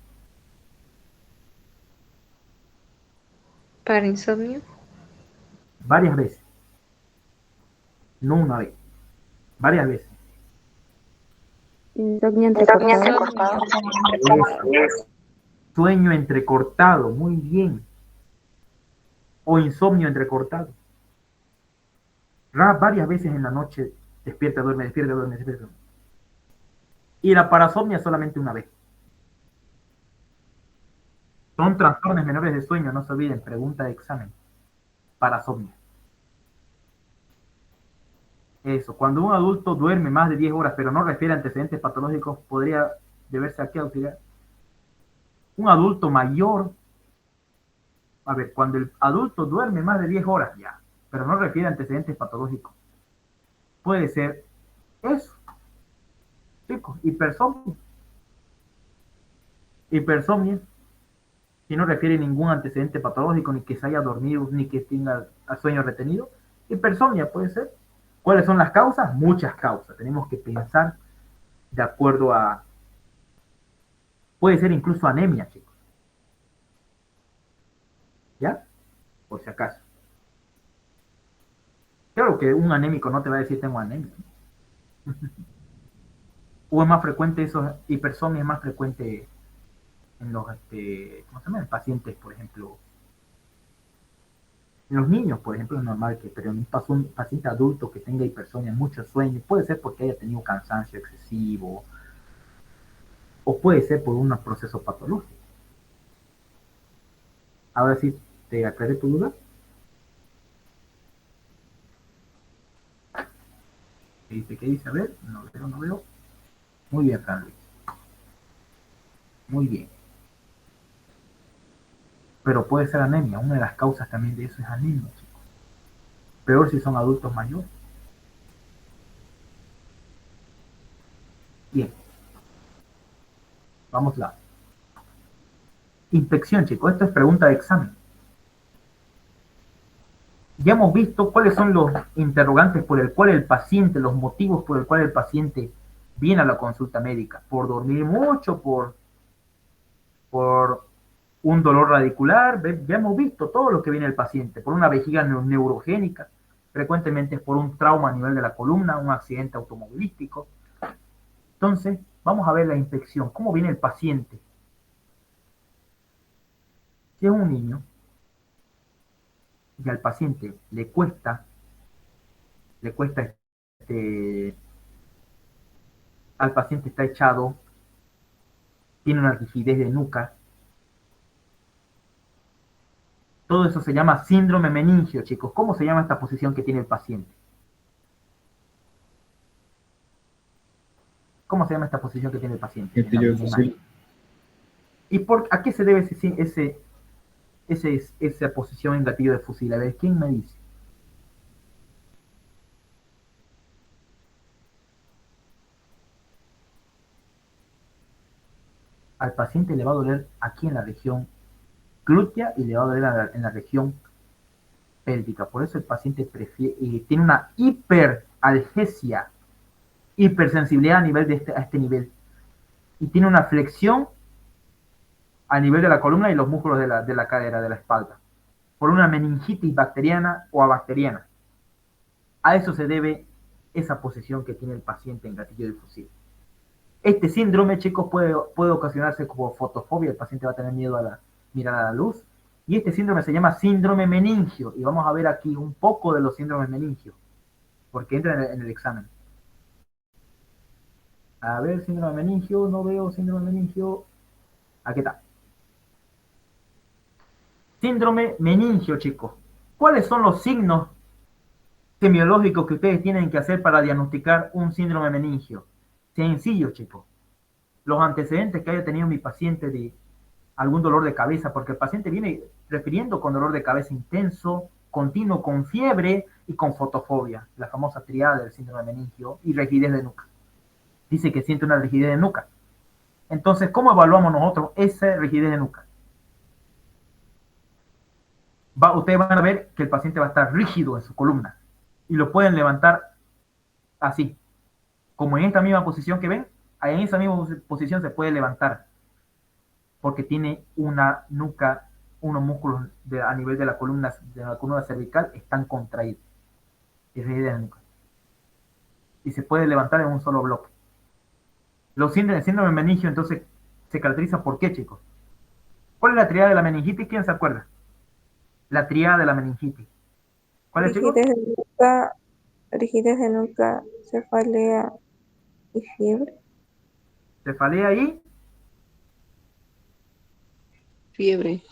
Para insomnio. Varias veces. No una vez. Varias veces. Insomnio entrecortado. Eso. Sueño entrecortado, muy bien. O insomnio entrecortado. Varias veces en la noche despierta, duerme, despierta, duerme, despierta. Y la parasomnia solamente una vez. Son trastornos menores de sueño, no se olviden, pregunta de examen. Parasomnia. Eso, cuando un adulto duerme más de 10 horas, pero no refiere a antecedentes patológicos, podría deberse a qué auxiliar. Un adulto mayor, a ver, cuando el adulto duerme más de 10 horas ya, pero no refiere a antecedentes patológicos, puede ser eso, chicos, hipersomnia. Hipersomnia, si no refiere ningún antecedente patológico, ni que se haya dormido, ni que tenga sueño retenido, hipersomnia puede ser. ¿Cuáles son las causas? Muchas causas. Tenemos que pensar de acuerdo a... Puede ser incluso anemia, chicos. ¿Ya? Por si acaso. Claro que un anémico no te va a decir tengo anemia. O es más frecuente eso, hipersomnia es más frecuente en los, ¿cómo se llama? En pacientes, por ejemplo, en los niños, por ejemplo, es normal que, pero en un paciente adulto que tenga hipersomnia, mucho sueño, puede ser porque haya tenido cansancio excesivo, o puede ser por un proceso patológico. Ahora sí, ¿te aclaré tu duda? ¿Qué dice? ¿Qué dice? A ver, no veo. Muy bien, Fran Luis. Muy bien. Pero puede ser anemia. Una de las causas también de eso es anemia, chicos. Peor si son adultos mayores. Bien. Vamos la inspección, chicos. Esto es pregunta de examen. Ya hemos visto cuáles son los interrogantes por el cual el paciente, los motivos por el cual el paciente viene a la consulta médica. Por dormir mucho, por un dolor radicular, ya hemos visto todo lo que viene el paciente, por una vejiga neurogénica, frecuentemente es por un trauma a nivel de la columna, un accidente automovilístico. Entonces, vamos a ver la inspección, cómo viene el paciente. Si es un niño y al paciente le cuesta al paciente está echado, tiene una rigidez de nuca, todo eso se llama síndrome meningio, chicos. ¿Cómo se llama esta posición que tiene el paciente? ¿Cómo se llama esta posición que tiene el paciente? Gatillo de fusil. ¿Y a qué se debe esa posición en gatillo de fusil? A ver, ¿quién me dice? Al paciente le va a doler aquí en la región glútea y le va a doler en la región pélvica. Por eso el paciente tiene una hiperalgesia, hipersensibilidad a nivel a este nivel. Y tiene una flexión a nivel de la columna y los músculos de la cadera, de la espalda, por una meningitis bacteriana o abacteriana. A eso se debe esa posición que tiene el paciente en gatillo de fusil. Este síndrome, chicos, puede ocasionarse como fotofobia. El paciente va a tener miedo a mirar a la luz. Y este síndrome se llama síndrome meningio. Y vamos a ver aquí un poco de los síndromes meningios, porque entra en el examen. A ver, síndrome meningio, no veo síndrome meningio. Aquí está. Síndrome meningio, chicos. ¿Cuáles son los signos semiológicos que ustedes tienen que hacer para diagnosticar un síndrome meningio? Sencillo, chicos. Los antecedentes que haya tenido mi paciente de algún dolor de cabeza, porque el paciente viene refiriendo con dolor de cabeza intenso, continuo, con fiebre y con fotofobia, la famosa triada del síndrome meningio, y rigidez de nuca. Dice que siente una rigidez de nuca. Entonces, ¿cómo evaluamos nosotros esa rigidez de nuca? Ustedes van a ver que el paciente va a estar rígido en su columna y lo pueden levantar así, como en esta misma posición que ven. En esa misma posición se puede levantar porque tiene una nuca, unos músculos a nivel de la columna cervical están contraídos. Es la idea de la nuca. Y se puede levantar en un solo bloque. El síndrome meningio entonces se caracteriza por qué, chicos. ¿Cuál es la triada de la meningitis? ¿Quién se acuerda? La triada de la meningitis. ¿Cuál es, chicos? Rigidez de nuca, cefalea y fiebre. Cefalea y Fiebre.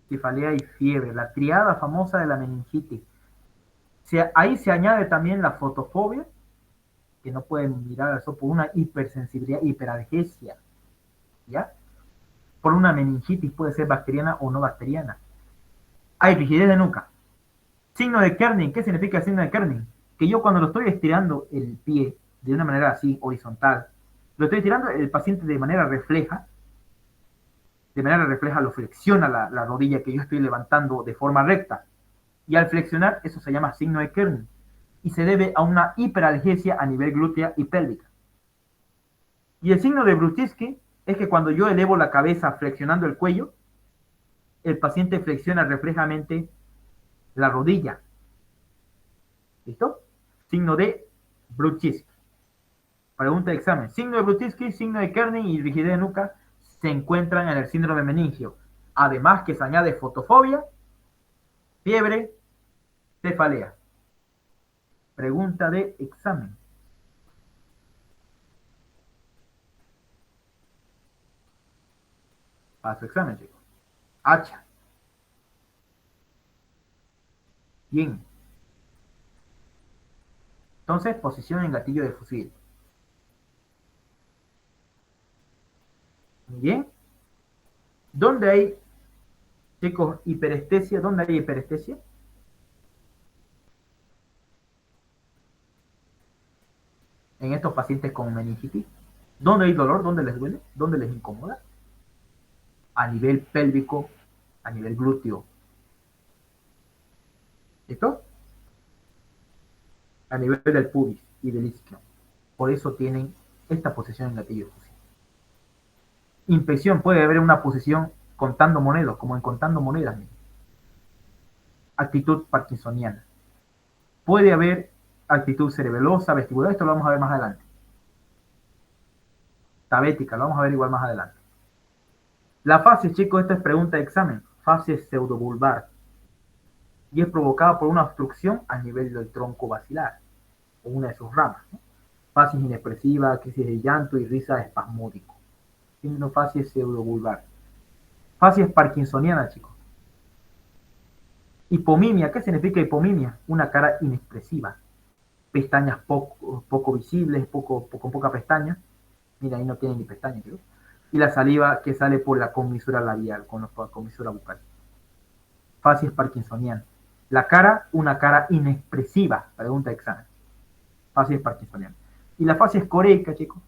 cefalea y fiebre. La triada famosa de la meningitis. Ahí se añade también la fotofobia, que no pueden mirar eso por una hipersensibilidad, hiperalgesia, ¿ya? Por una meningitis puede ser bacteriana o no bacteriana. Hay rigidez de nuca. Signo de Kerning. ¿Qué significa el signo de Kerning? Que yo cuando lo estoy estirando el pie de una manera así horizontal, lo estoy estirando, el paciente de manera refleja lo flexiona la rodilla que yo estoy levantando de forma recta. Y al flexionar, eso se llama signo de Kerning. Y se debe a una hiperalgesia a nivel glútea y pélvica. Y el signo de Brudzinski es que cuando yo elevo la cabeza flexionando el cuello, el paciente flexiona reflejamente la rodilla. ¿Listo? Signo de Brudzinski. Pregunta de examen. Signo de Brudzinski, signo de Kerning y rigidez de nuca se encuentran en el síndrome meningio. Además que se añade fotofobia, fiebre, cefalea. Pregunta de examen. Paso examen, chicos. Hacha. Bien. Entonces, posición en gatillo de fusil. Bien. ¿Dónde hay, chicos, hiperestesia? ¿Dónde hay hiperestesia? En estos pacientes con meningitis. ¿Dónde hay dolor? ¿Dónde les duele? ¿Dónde les incomoda? A nivel pélvico, a nivel glúteo. ¿Listo? A nivel del pubis y del isquio. Por eso tienen esta posición en gatillo de fusil. Impresión, puede haber una posición contando monedas, como en contando monedas. Actitud parkinsoniana. Puede haber actitud cerebelosa, vestibular, esto lo vamos a ver más adelante. Tabética, lo vamos a ver igual más adelante. La fase, chicos, esta es pregunta de examen. Fase pseudobulbar. Y es provocada por una obstrucción a nivel del tronco basilar, o una de sus ramas, ¿no? Fases inexpresiva, crisis de llanto y risa espasmódico. Signo fase pseudobulbar. Fase parkinsoniana, chicos. Hipomimia, ¿qué significa hipomimia? Una cara inexpresiva. Pestañas poco visibles, con poca pestaña. Mira, ahí no tiene ni pestañas, creo. Y la saliva que sale por la comisura labial, con la comisura bucal. Fase parkinsoniana. La cara, una cara inexpresiva. Pregunta de examen. Fase parkinsoniana. Y la fase coreica, chicos,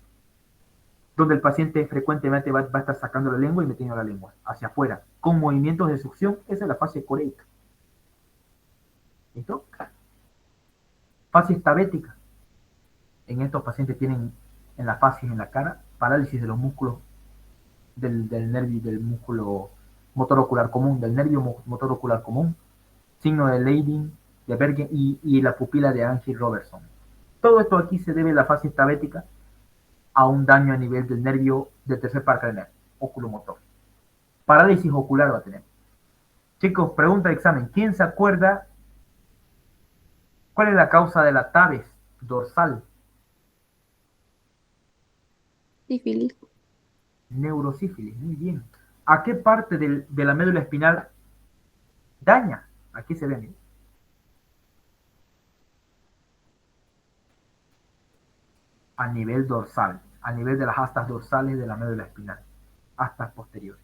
donde el paciente frecuentemente va a estar sacando la lengua y metiendo la lengua hacia afuera, con movimientos de succión. Esa es la fase coreica. ¿Listo? Fase tabética. En estos pacientes tienen en la fase en la cara parálisis de los músculos del nervio, del músculo motor ocular común, del nervio motor ocular común, signo de Leydin, de Bergen y la pupila de Angel Robertson. Todo esto aquí se debe a la fase tabética a un daño a nivel del nervio del tercer par craneal, oculomotor. Parálisis ocular va a tener. Chicos, pregunta de examen. ¿Quién se acuerda cuál es la causa de la tabes dorsal? Sífilis. Neurosífilis, muy bien. ¿A qué parte de la médula espinal daña? Aquí se ve. A nivel dorsal, a nivel de las astas dorsales de la médula espinal, astas posteriores.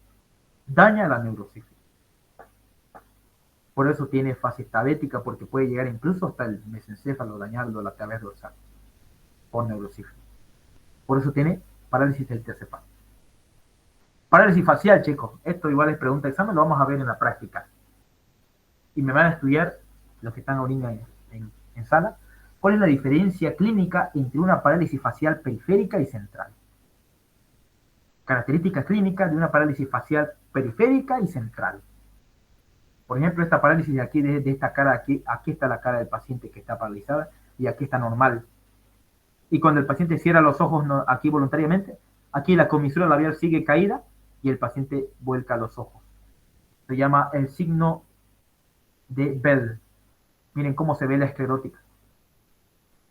Daña la neurosífilis. Por eso tiene fase tabética, porque puede llegar incluso hasta el mesencéfalo, dañando la tabes dorsal por neurosífilis. Por eso tiene parálisis del tercer par. Parálisis facial, chicos. Esto igual es pregunta de examen, lo vamos a ver en la práctica. Y me van a estudiar, los que están ahorita en sala, cuál es la diferencia clínica entre una parálisis facial periférica y central. Características clínicas de una parálisis facial periférica y central. Por ejemplo, esta parálisis de aquí, de esta cara, aquí está la cara del paciente que está paralizada y aquí está normal. Y cuando el paciente cierra los ojos aquí voluntariamente, aquí la comisura labial sigue caída y el paciente vuelca los ojos. Se llama el signo de Bell. Miren cómo se ve la esclerótica.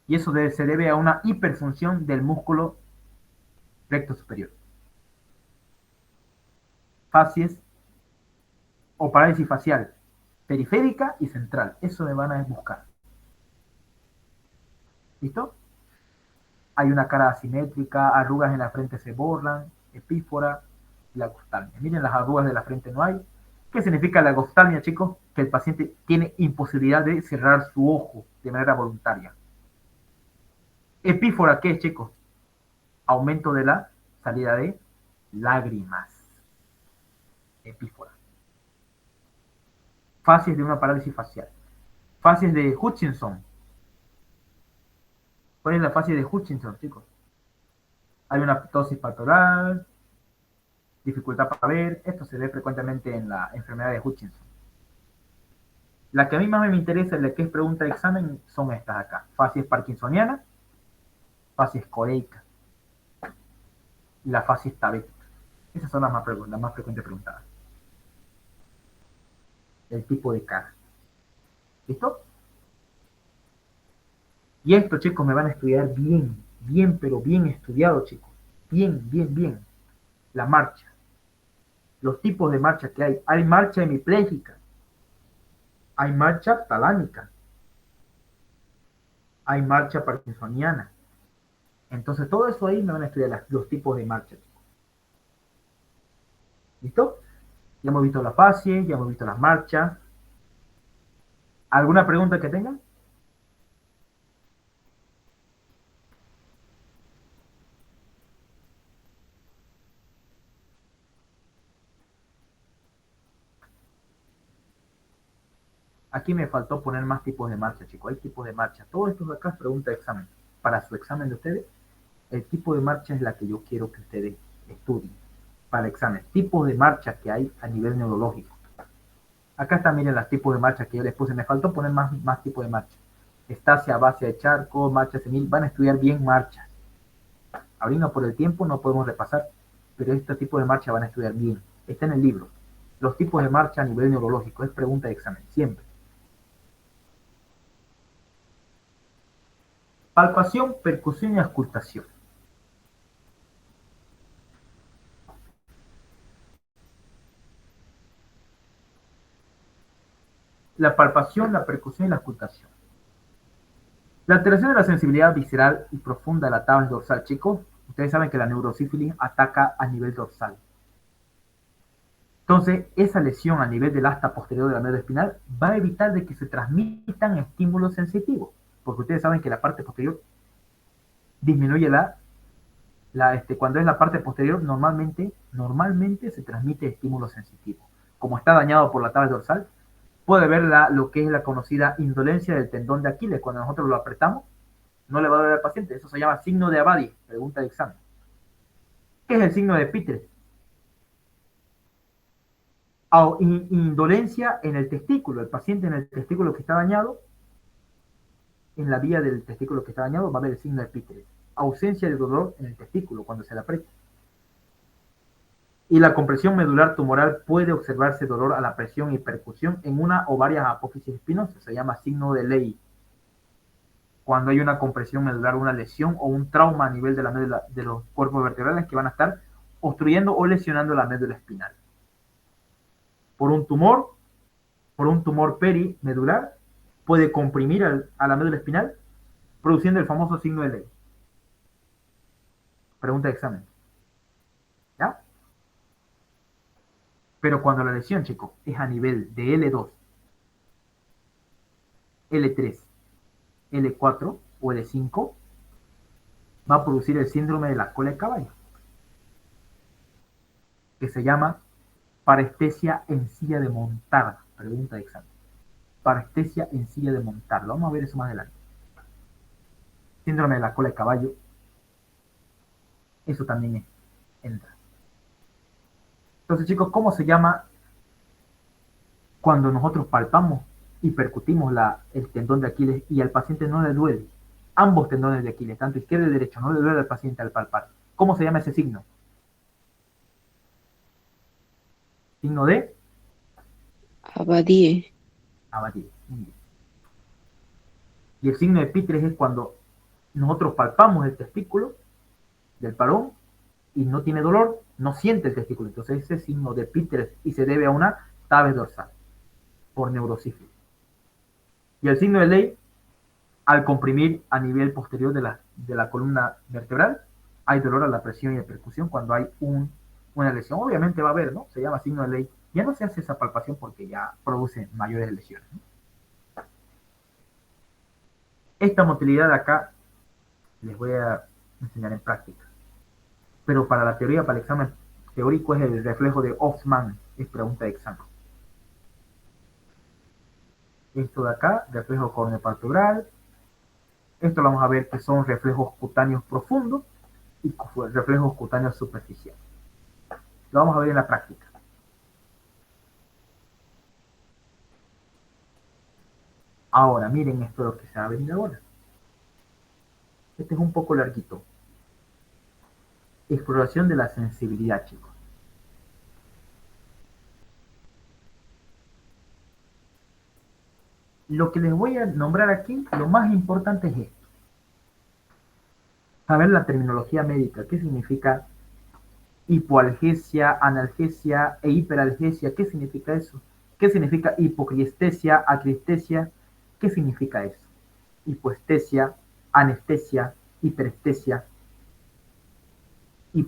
Y eso se debe a una hiperfunción del músculo recto superior. Facies o parálisis facial periférica y central. Eso me van a buscar. ¿Listo? Hay una cara asimétrica, arrugas en la frente se borran, epífora y la lagostalmia. Miren, las arrugas de la frente no hay. ¿Qué significa la lagostalmia, chicos? Que el paciente tiene imposibilidad de cerrar su ojo de manera voluntaria. Epífora, ¿qué es, chicos? Aumento de la salida de lágrimas. Epífora. Fases de una parálisis facial. Fases de Hutchinson. ¿Cuál es la fase de Hutchinson, chicos? Hay una ptosis pectoral, dificultad para ver. Esto se ve frecuentemente en la enfermedad de Hutchinson. La que a mí más me interesa, la que es pregunta de examen, son estas acá. Facies parkinsoniana, facies coreica y la facies tabética. Esas son las más frecuentes preguntadas. El tipo de cara. ¿Listo? Y esto, chicos, me van a estudiar bien, bien, pero bien estudiado, chicos. Bien, bien, bien. La marcha. Los tipos de marcha que hay. Hay marcha hemipléjica. Hay marcha talámica. Hay marcha parkinsoniana. Entonces, todo eso ahí me van a estudiar los tipos de marcha. ¿Listo? Ya hemos visto la fascie, ya hemos visto las marchas. ¿Alguna pregunta que tengan? Aquí me faltó poner más tipos de marcha, chicos. Hay tipos de marcha. Todo esto de acá es pregunta de examen. Para su examen de ustedes, el tipo de marcha es la que yo quiero que ustedes estudien para el examen. Tipos de marcha que hay a nivel neurológico. Acá están, miren, los tipos de marcha que yo les puse. Me faltó poner más tipos de marcha. Estasia, base de charco, marcha senil. Van a estudiar bien marchas. Ahorita por el tiempo no podemos repasar, pero este tipo de marcha van a estudiar bien. Está en el libro. Los tipos de marcha a nivel neurológico. Es pregunta de examen, siempre. Palpación, percusión y auscultación. La palpación, la percusión y la auscultación. La alteración de la sensibilidad visceral y profunda de la tabla dorsal, chicos. Ustedes saben que la neurosífilis ataca a nivel dorsal. Entonces, esa lesión a nivel del asta posterior de la médula espinal va a evitar de que se transmitan estímulos sensitivos, porque ustedes saben que la parte posterior disminuye cuando es la parte posterior, normalmente se transmite estímulo sensitivo. Como está dañado por la tabla dorsal, puede ver lo que es la conocida indolencia del tendón de Aquiles. Cuando nosotros lo apretamos, no le va a doler al paciente. Eso se llama signo de Abadi, pregunta de examen. ¿Qué es el signo de Peter? Indolencia en el testículo. El paciente en el testículo que está dañado, en la vía del testículo que está dañado, va a haber el signo de Peter. Ausencia de dolor en el testículo cuando se le aprieta. Y la compresión medular tumoral puede observarse dolor a la presión y percusión en una o varias apófisis espinosas. Se llama signo de Ley. Cuando hay una compresión medular, una lesión o un trauma a nivel de la médula, de los cuerpos vertebrales que van a estar obstruyendo o lesionando la médula espinal. Por un tumor perimedular, puede comprimir a la médula espinal, produciendo el famoso signo de Ley. Pregunta de examen. ¿Ya? Pero cuando la lesión, chicos, es a nivel de L2, L3, L4 o L5, va a producir el síndrome de la cola de caballo, que se llama parestesia en silla de montar. Pregunta de examen. Parestesia en silla de montar. Lo vamos a ver eso más adelante. Síndrome de la cola de caballo. Eso también entra. Entonces, chicos, ¿cómo se llama cuando nosotros palpamos y percutimos el tendón de Aquiles y al paciente no le duele? Ambos tendones de Aquiles, tanto izquierdo y derecho, no le duele al paciente al palpar. ¿Cómo se llama ese signo? Signo de Abadie. Abadie. Y el signo de Pitres es cuando nosotros palpamos el testículo del varón y no tiene dolor, no siente el testículo. Entonces ese signo de Pitres y se debe a una tabes dorsal por neurosífilis. Y el signo de Ley, al comprimir a nivel posterior de la columna vertebral, hay dolor a la presión y a percusión cuando hay una lesión. Obviamente va a haber, ¿no? Se llama signo de Ley. Ya no se hace esa palpación porque ya produce mayores lesiones, ¿no? Esta motilidad de acá les voy a enseñar en práctica. Pero para la teoría, para el examen teórico, es el reflejo de Hoffman, es pregunta de examen. Esto de acá, reflejo corneopalpebral. Esto lo vamos a ver que son reflejos cutáneos profundos y reflejos cutáneos superficiales. Lo vamos a ver en la práctica. Ahora, miren esto lo que se va a venir ahora. Este es un poco larguito. Exploración de la sensibilidad, chicos. Lo que les voy a nombrar aquí, lo más importante es esto. Saber la terminología médica. ¿Qué significa hipoalgesia, analgesia e hiperalgesia? ¿Qué significa eso? ¿Qué significa hipocriestesia, acriestesia? ¿Qué significa eso? Hipoestesia, anestesia, hiperestesia,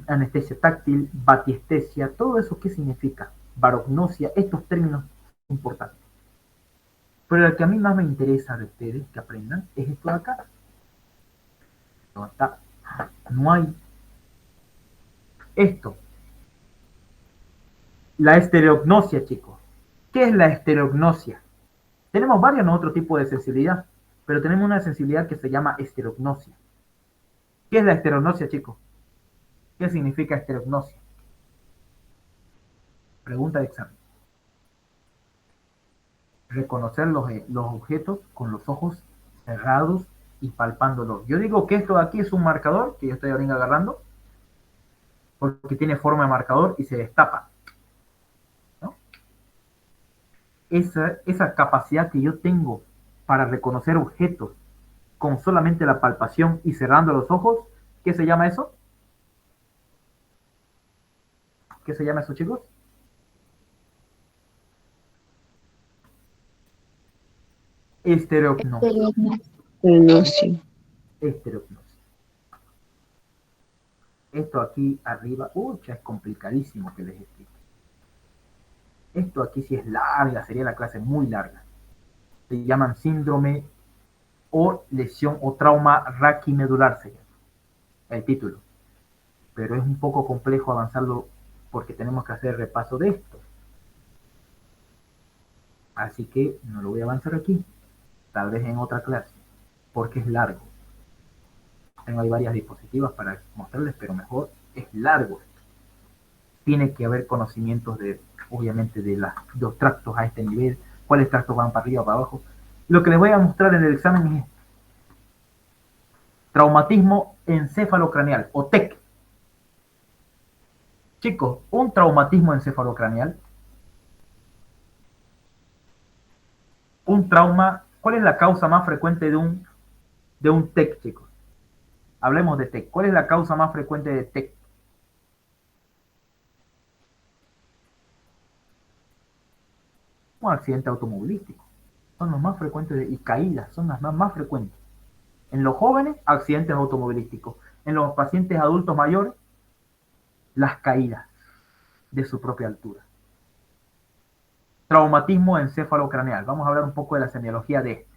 anestesia táctil, batiestesia, todo eso, ¿qué significa? Barognosia, estos términos importantes. Pero el que a mí más me interesa de ustedes que aprendan es esto de acá. No está. No hay esto. La estereognosia, chicos. ¿Qué es la estereognosia? Tenemos varios otros tipos de sensibilidad, pero tenemos una sensibilidad que se llama estereognosia. ¿Qué es la estereognosia, chicos? ¿Qué significa estereognosia? Pregunta de examen. Reconocer los objetos con los ojos cerrados y palpándolos. Yo digo que esto de aquí es un marcador que yo estoy ahorita agarrando porque tiene forma de marcador y se destapa, ¿no? Esa capacidad que yo tengo para reconocer objetos con solamente la palpación y cerrando los ojos, ¿qué se llama eso? ¿Qué se llama eso, chicos? Estereognosia. Estereognosia. Esto aquí arriba, ya es complicadísimo que les explique. Esto aquí sí es larga, sería la clase muy larga. Se llaman síndrome o lesión o trauma raquimedular, se llama el título. Pero es un poco complejo avanzarlo porque tenemos que hacer repaso de esto. Así que no lo voy a avanzar aquí. Tal vez en otra clase, porque es largo. Tengo ahí varias diapositivas para mostrarles, pero mejor es largo. Tiene que haber conocimientos de, obviamente, de los tractos a este nivel, cuáles tractos van para arriba o para abajo. Lo que les voy a mostrar en el examen es traumatismo encefalocraneal, o TEC. Chicos, un traumatismo encefalocraneal, un trauma. ¿Cuál es la causa más frecuente de un TEC, chicos? Hablemos de TEC. ¿Cuál es la causa más frecuente de TEC? Un accidente automovilístico. Son los más frecuentes y caídas son las más frecuentes. En los jóvenes, accidentes automovilísticos. En los pacientes adultos mayores, las caídas de su propia altura. Traumatismo encefalocraneal. Vamos a hablar un poco de la semiología de esto.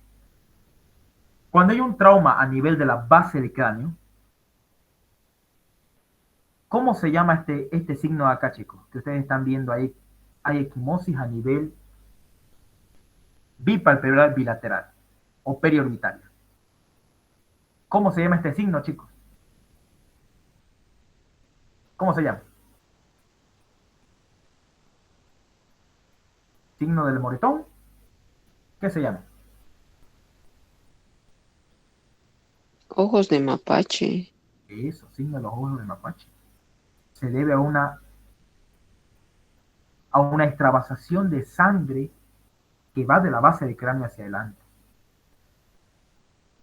Cuando hay un trauma a nivel de la base del cráneo, ¿cómo se llama este signo de acá, chicos? Que ustedes están viendo ahí. Hay equimosis a nivel bipalpebral bilateral o periorbitario. ¿Cómo se llama este signo, chicos? ¿Cómo se llama? Signo del moretón. ¿Qué se llama? Ojos de mapache. Eso, signo de los ojos de mapache. Se debe a una extravasación de sangre que va de la base del cráneo hacia adelante,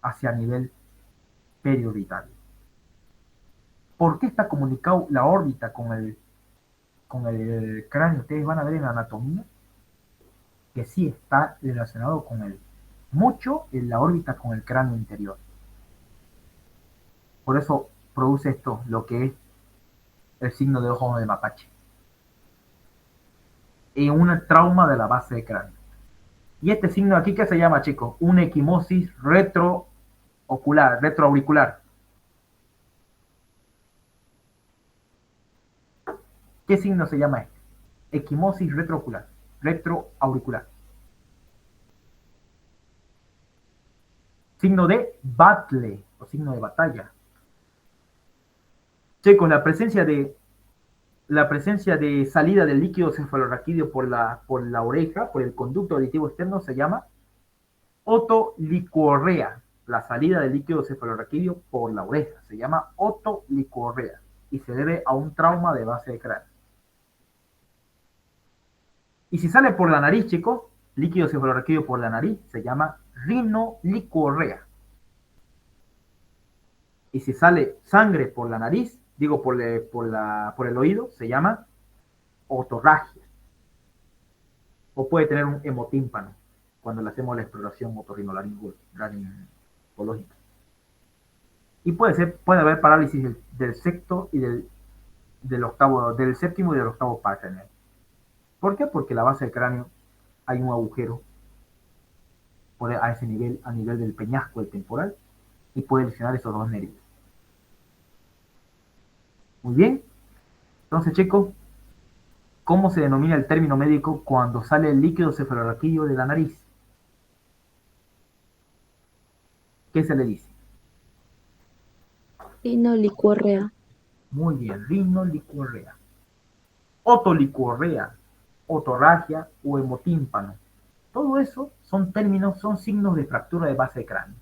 hacia nivel periorbitario. ¿Por qué está comunicado la órbita con el cráneo? Ustedes van a ver en la anatomía que sí está relacionado mucho en la órbita con el cráneo interior. Por eso produce esto, lo que es el signo de ojo de mapache. Y un trauma de la base del cráneo. Y este signo aquí, ¿qué se llama, chicos? Una equimosis retroauricular. ¿Qué signo se llama este? Equimosis retroauricular. Signo de battle, o signo de batalla. Chicos, la presencia de salida del líquido cefalorraquídeo por la oreja, por el conducto auditivo externo, se llama otolicorrea, la salida del líquido cefalorraquídeo por la oreja. Se llama otolicorrea y se debe a un trauma de base de cráneo. Y si sale por la nariz, chicos, líquido cefalorraquídeo por la nariz, se llama rinolicorrea. Y si sale sangre por la nariz, digo por el oído, se llama otorragia. O puede tener un hemotímpano cuando le hacemos la exploración otorrinolaringológica. Y puede haber parálisis del sexto y del séptimo y del octavo par cranial. ¿Por qué? Porque la base del cráneo hay un agujero a ese nivel, a nivel del peñasco del temporal, y puede lesionar esos dos nervios. Muy bien. Entonces, chicos, ¿cómo se denomina el término médico cuando sale el líquido cefalorraquídeo de la nariz? ¿Qué se le dice? Rinolicorrea. Muy bien, rinolicorrea. Otolicorrea, otorragia o hemotímpano. Todo eso son términos, son signos de fractura de base de cráneo.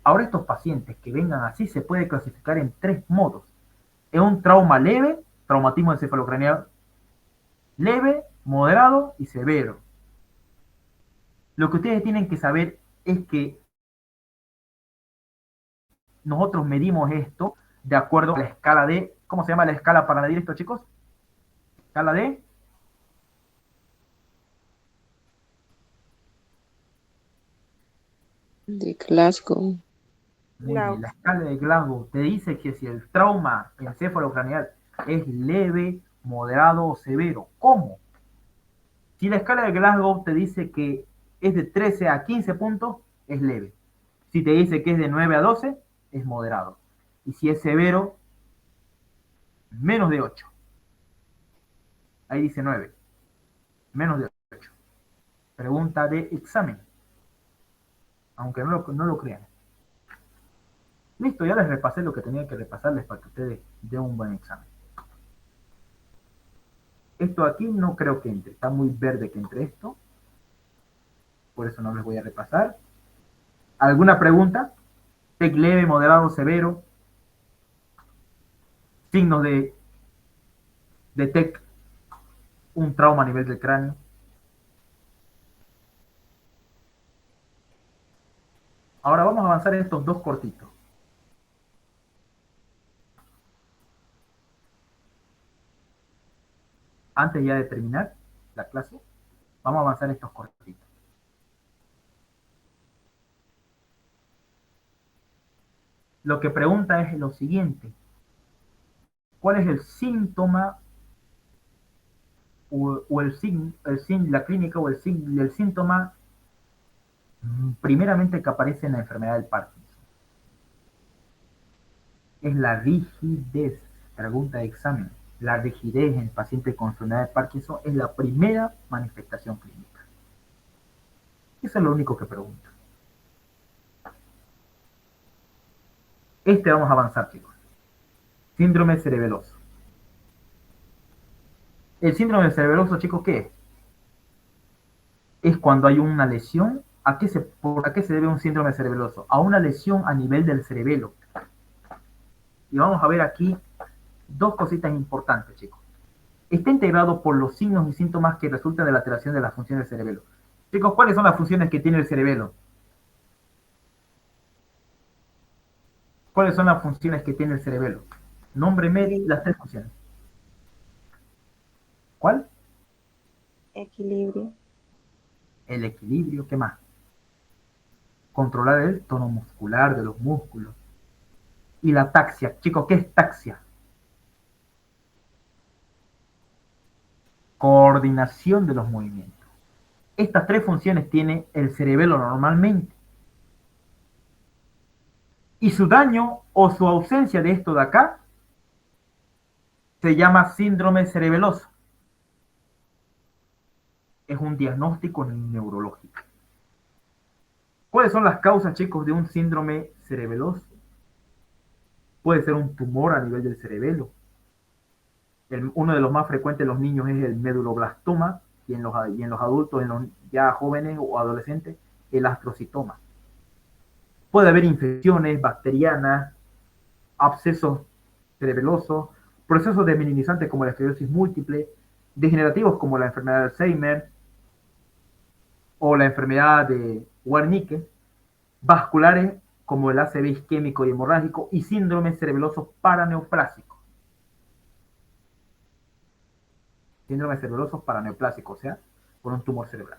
Ahora estos pacientes que vengan así se puede clasificar en 3 modos. Es un trauma leve, traumatismo encefalocraneal leve, moderado y severo. Lo que ustedes tienen que saber es que nosotros medimos esto de acuerdo a la escala de, ¿cómo se llama la escala para medir esto, chicos? Escala De Glasgow. muy bien, la escala de Glasgow te dice que si el trauma encefalocraneal es leve, moderado o severo. ¿Cómo? Si la escala de Glasgow te dice que es de 13 a 15 puntos, es leve. Si te dice que es de 9 a 12, es moderado. Y si es severo, menos de 8. Ahí dice 9. Menos de 8. Pregunta de examen. Aunque no lo crean. Listo, ya les repasé lo que tenía que repasarles para que ustedes den un buen examen. Esto aquí no creo que entre. Está muy verde que entre esto. Por eso no les voy a repasar. ¿Alguna pregunta? TEC leve, moderado, severo. Signos de TEC. Un trauma a nivel del cráneo. Ahora vamos a avanzar en estos 2 cortitos. Antes ya de terminar la clase, vamos a avanzar en estos cortitos. Lo que pregunta es lo siguiente. ¿Cuál es el síntoma la clínica o el síntoma primeramente que aparece en la enfermedad del Parkinson? Es la rigidez. Pregunta de examen. La rigidez en el paciente con enfermedad de Parkinson es la primera manifestación clínica. Eso es lo único que pregunta. Vamos a avanzar, chicos. Síndrome cerebeloso. El síndrome cerebeloso, chicos, ¿qué es? Es cuando hay una lesión. ¿A qué se debe un síndrome cerebeloso? A una lesión a nivel del cerebelo. Y vamos a ver aquí 2 cositas importantes, chicos. Está integrado por los signos y síntomas que resultan de la alteración de las funciones del cerebelo. Chicos, ¿cuáles son las funciones que tiene el cerebelo? ¿Cuáles son las funciones que tiene el cerebelo? Nómbreme las 3 funciones. ¿Cuál? Equilibrio. El equilibrio, ¿qué más? Controlar el tono muscular de los músculos. Y la taxia. Chicos, ¿qué es taxia? Coordinación de los movimientos. Estas 3 funciones tiene el cerebelo normalmente. Y su daño o su ausencia de esto de acá se llama síndrome cerebeloso. Es un diagnóstico neurológico. ¿Cuáles son las causas, chicos, de un síndrome cerebeloso? Puede ser un tumor a nivel del cerebelo. Uno de los más frecuentes en los niños es el meduloblastoma y en los adultos, en los ya jóvenes o adolescentes, el astrocitoma. Puede haber infecciones bacterianas, abscesos cerebelosos, procesos desminimizantes como la esclerosis múltiple, degenerativos como la enfermedad de Alzheimer o la enfermedad de Wernicke, vasculares como el ACV isquémico y hemorrágico y síndromes cerebelosos paraneoplásicos. Síndromes cerebelosos paraneoplásicos, o sea, por un tumor cerebral.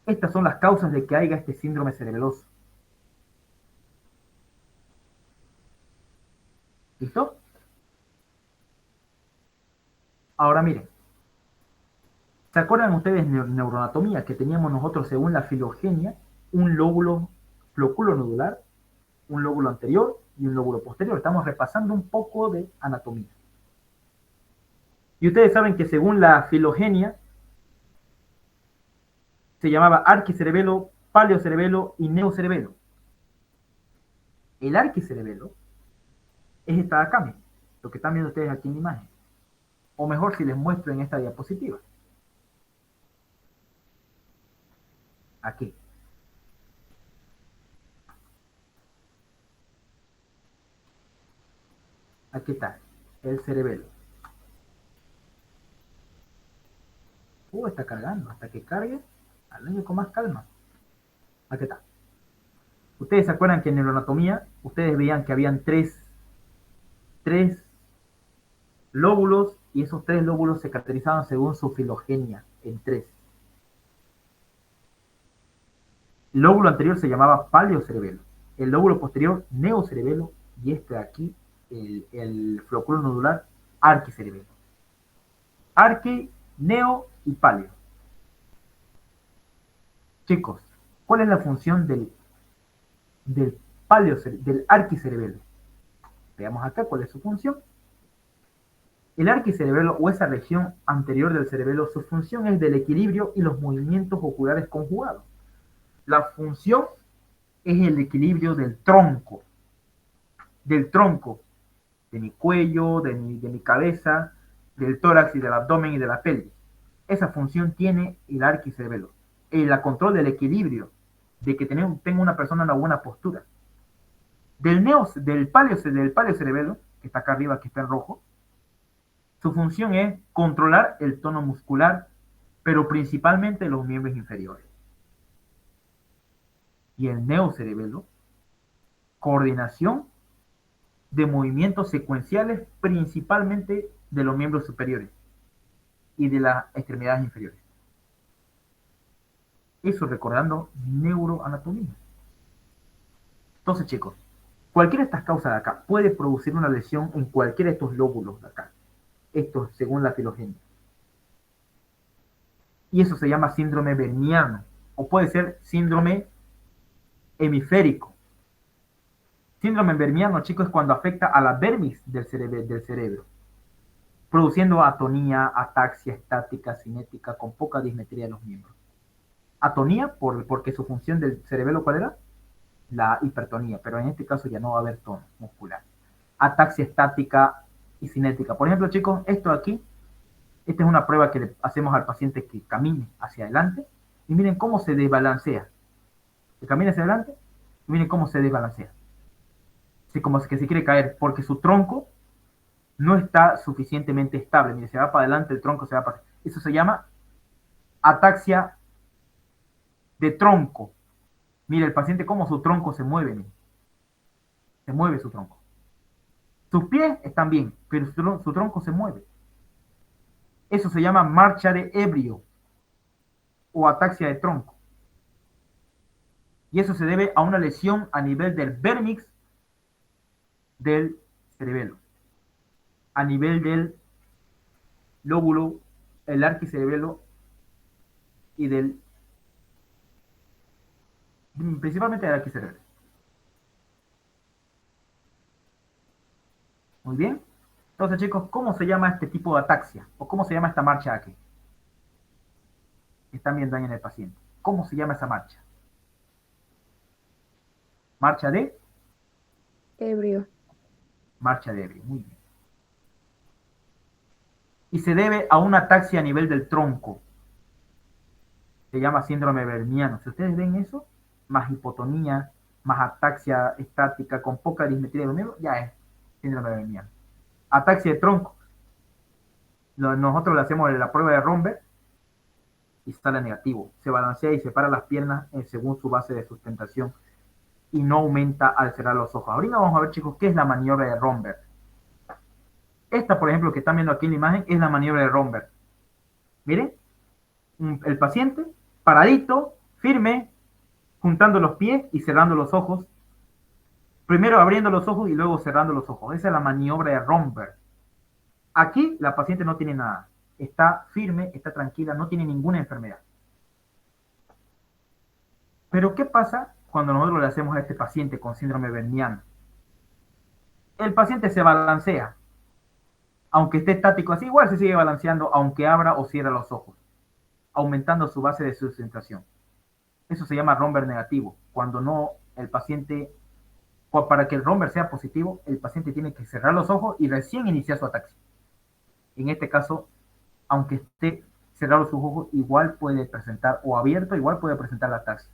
Estas son las causas de que haya este síndrome cerebeloso. ¿Listo? Ahora miren, ¿se acuerdan ustedes de neuroanatomía que teníamos nosotros según la filogenia? Un lóbulo flóculo nodular, un lóbulo anterior y un lóbulo posterior. Estamos repasando un poco de anatomía. Y ustedes saben que según la filogenia se llamaba arquicerebelo, paleocerebelo y neocerebelo. El arquicerebelo es esta de acá, miren, lo que están viendo ustedes aquí en la imagen. O mejor si les muestro en esta diapositiva. Aquí. Aquí está, el cerebelo. Está cargando. Hasta que cargue, háblenme con más calma. Aquí está. Ustedes se acuerdan que en neuroanatomía, ustedes veían que habían tres lóbulos y esos tres lóbulos se caracterizaban según su filogenia en tres. El lóbulo anterior se llamaba paleocerebelo, el lóbulo posterior neocerebelo y este de aquí, el flóculo nodular, arquicerebelo. Arqui, neo y paleo. Chicos, ¿cuál es la función del arquicerebelo? Veamos acá cuál es su función. El arquicerebelo o esa región anterior del cerebelo, su función es del equilibrio y los movimientos oculares conjugados. La función es el equilibrio del tronco, de mi cuello, de mi cabeza, del tórax y del abdomen y de la pelvis. Esa función tiene el arquicerebelo. El control del equilibrio, de que tenga una persona una buena postura. Del paleocerebelo, que está acá arriba, que está en rojo, su función es controlar el tono muscular, pero principalmente los miembros inferiores. Y el neocerebelo, coordinación de movimientos secuenciales, principalmente de los miembros superiores y de las extremidades inferiores. Eso recordando neuroanatomía. Entonces, chicos, cualquiera de estas causas de acá puede producir una lesión en cualquiera de estos lóbulos de acá. Esto según la filogenia. Y eso se llama síndrome berniano. O puede ser síndrome hemisférico. Síndrome berniano, chicos, es cuando afecta a la vermis del cerebro, produciendo atonía, ataxia estática, cinética, con poca dismetría de los miembros. Atonía porque su función del cerebelo, ¿cuál era? La hipertonía, pero en este caso ya no va a haber tono muscular. Ataxia estática y cinética. Por ejemplo, chicos, esto de aquí, esta es una prueba que le hacemos al paciente que camine hacia adelante y miren cómo se desbalancea. Que camina hacia adelante y miren cómo se desbalancea. Así como que se quiere caer porque su tronco no está suficientemente estable. Miren, se va para adelante, el tronco se va para... Eso se llama ataxia de tronco. Mire el paciente cómo su tronco se mueve. Mire. Se mueve su tronco. Sus pies están bien, pero su tronco se mueve. Eso se llama marcha de ebrio o ataxia de tronco. Y eso se debe a una lesión a nivel del vérnix del cerebelo, a nivel del lóbulo, el arquicerebelo y principalmente del arquicerebelo. Muy bien. Entonces, chicos, ¿cómo se llama este tipo de ataxia? ¿O cómo se llama esta marcha aquí? Están viendo ahí en el paciente. ¿Cómo se llama esa marcha? Marcha de Ebrio. marcha de ebrio. Muy bien. Y se debe a una ataxia a nivel del tronco. Se llama síndrome berniano. Si ustedes ven eso, más hipotonía, más ataxia estática con poca dismetría de los miembros, ya es síndrome de Bernian. Ataxia de tronco. Nosotros le hacemos la prueba de Romberg y sale negativo. Se balancea y separa las piernas según su base de sustentación y no aumenta al cerrar los ojos. Ahorita vamos a ver, chicos, qué es la maniobra de Romberg. Esta, por ejemplo, que están viendo aquí en la imagen, es la maniobra de Romberg. Miren, el paciente paradito, firme, juntando los pies y cerrando los ojos. Primero abriendo los ojos y luego cerrando los ojos. Esa es la maniobra de Romberg. Aquí la paciente no tiene nada. Está firme, está tranquila, no tiene ninguna enfermedad. Pero ¿qué pasa cuando nosotros le hacemos a este paciente con síndrome berniano? El paciente se balancea. Aunque esté estático así, igual se sigue balanceando, aunque abra o cierre los ojos, aumentando su base de sustentación. Eso se llama Romberg negativo. Cuando no, el paciente, para que el Romberg sea positivo, el paciente tiene que cerrar los ojos y recién iniciar su ataxia. En este caso, aunque esté cerrado sus ojos, igual puede presentar, o abierto, igual puede presentar la ataxia.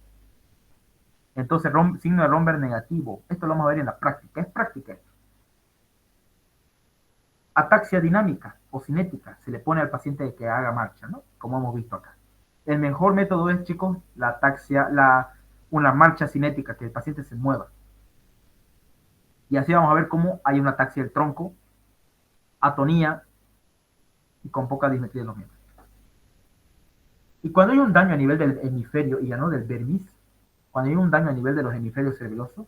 Entonces, signo de Romberg negativo. Esto lo vamos a ver en la práctica. Es práctica esto. Ataxia dinámica o cinética. Se le pone al paciente que haga marcha, ¿no? Como hemos visto acá. El mejor método es, chicos, la ataxia, una marcha cinética, que el paciente se mueva. Y así vamos a ver cómo hay una ataxia del tronco, atonía y con poca dismetría de los miembros. Y cuando hay un daño a nivel del hemisferio, y ya no del vermis, cuando hay un daño a nivel de los hemisferios cerebelosos,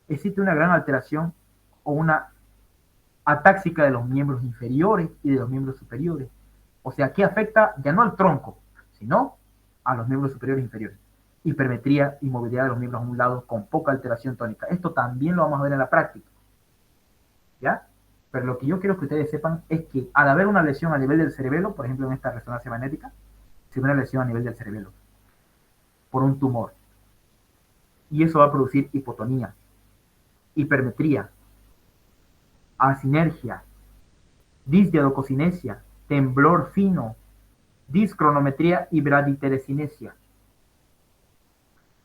existe una gran alteración o una atáxica de los miembros inferiores y de los miembros superiores. O sea, que afecta ya no al tronco, sino a los miembros superiores e inferiores. Hipermetría y movilidad de los miembros a un lado con poca alteración tónica. Esto también lo vamos a ver en la práctica. ¿Ya? Pero lo que yo quiero que ustedes sepan es que al haber una lesión a nivel del cerebelo, por ejemplo en esta resonancia magnética, se ve una lesión a nivel del cerebelo por un tumor. Y eso va a producir hipotonía, hipermetría, asinergia, disdiadococinesia, temblor fino, discronometría y braditeresinesia.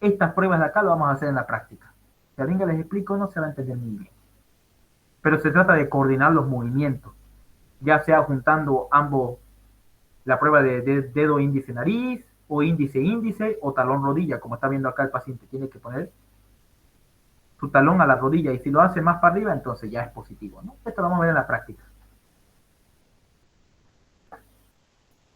Estas pruebas de acá lo vamos a hacer en la práctica. Si a alguien les explico, no se va a entender muy bien. Pero se trata de coordinar los movimientos, ya sea juntando ambos, la prueba de dedo índice nariz, o índice índice, o talón rodilla, como está viendo acá el paciente. Tiene que poner su talón a la rodilla, y si lo hace más para arriba, entonces ya es positivo, ¿no? Esto lo vamos a ver en la práctica.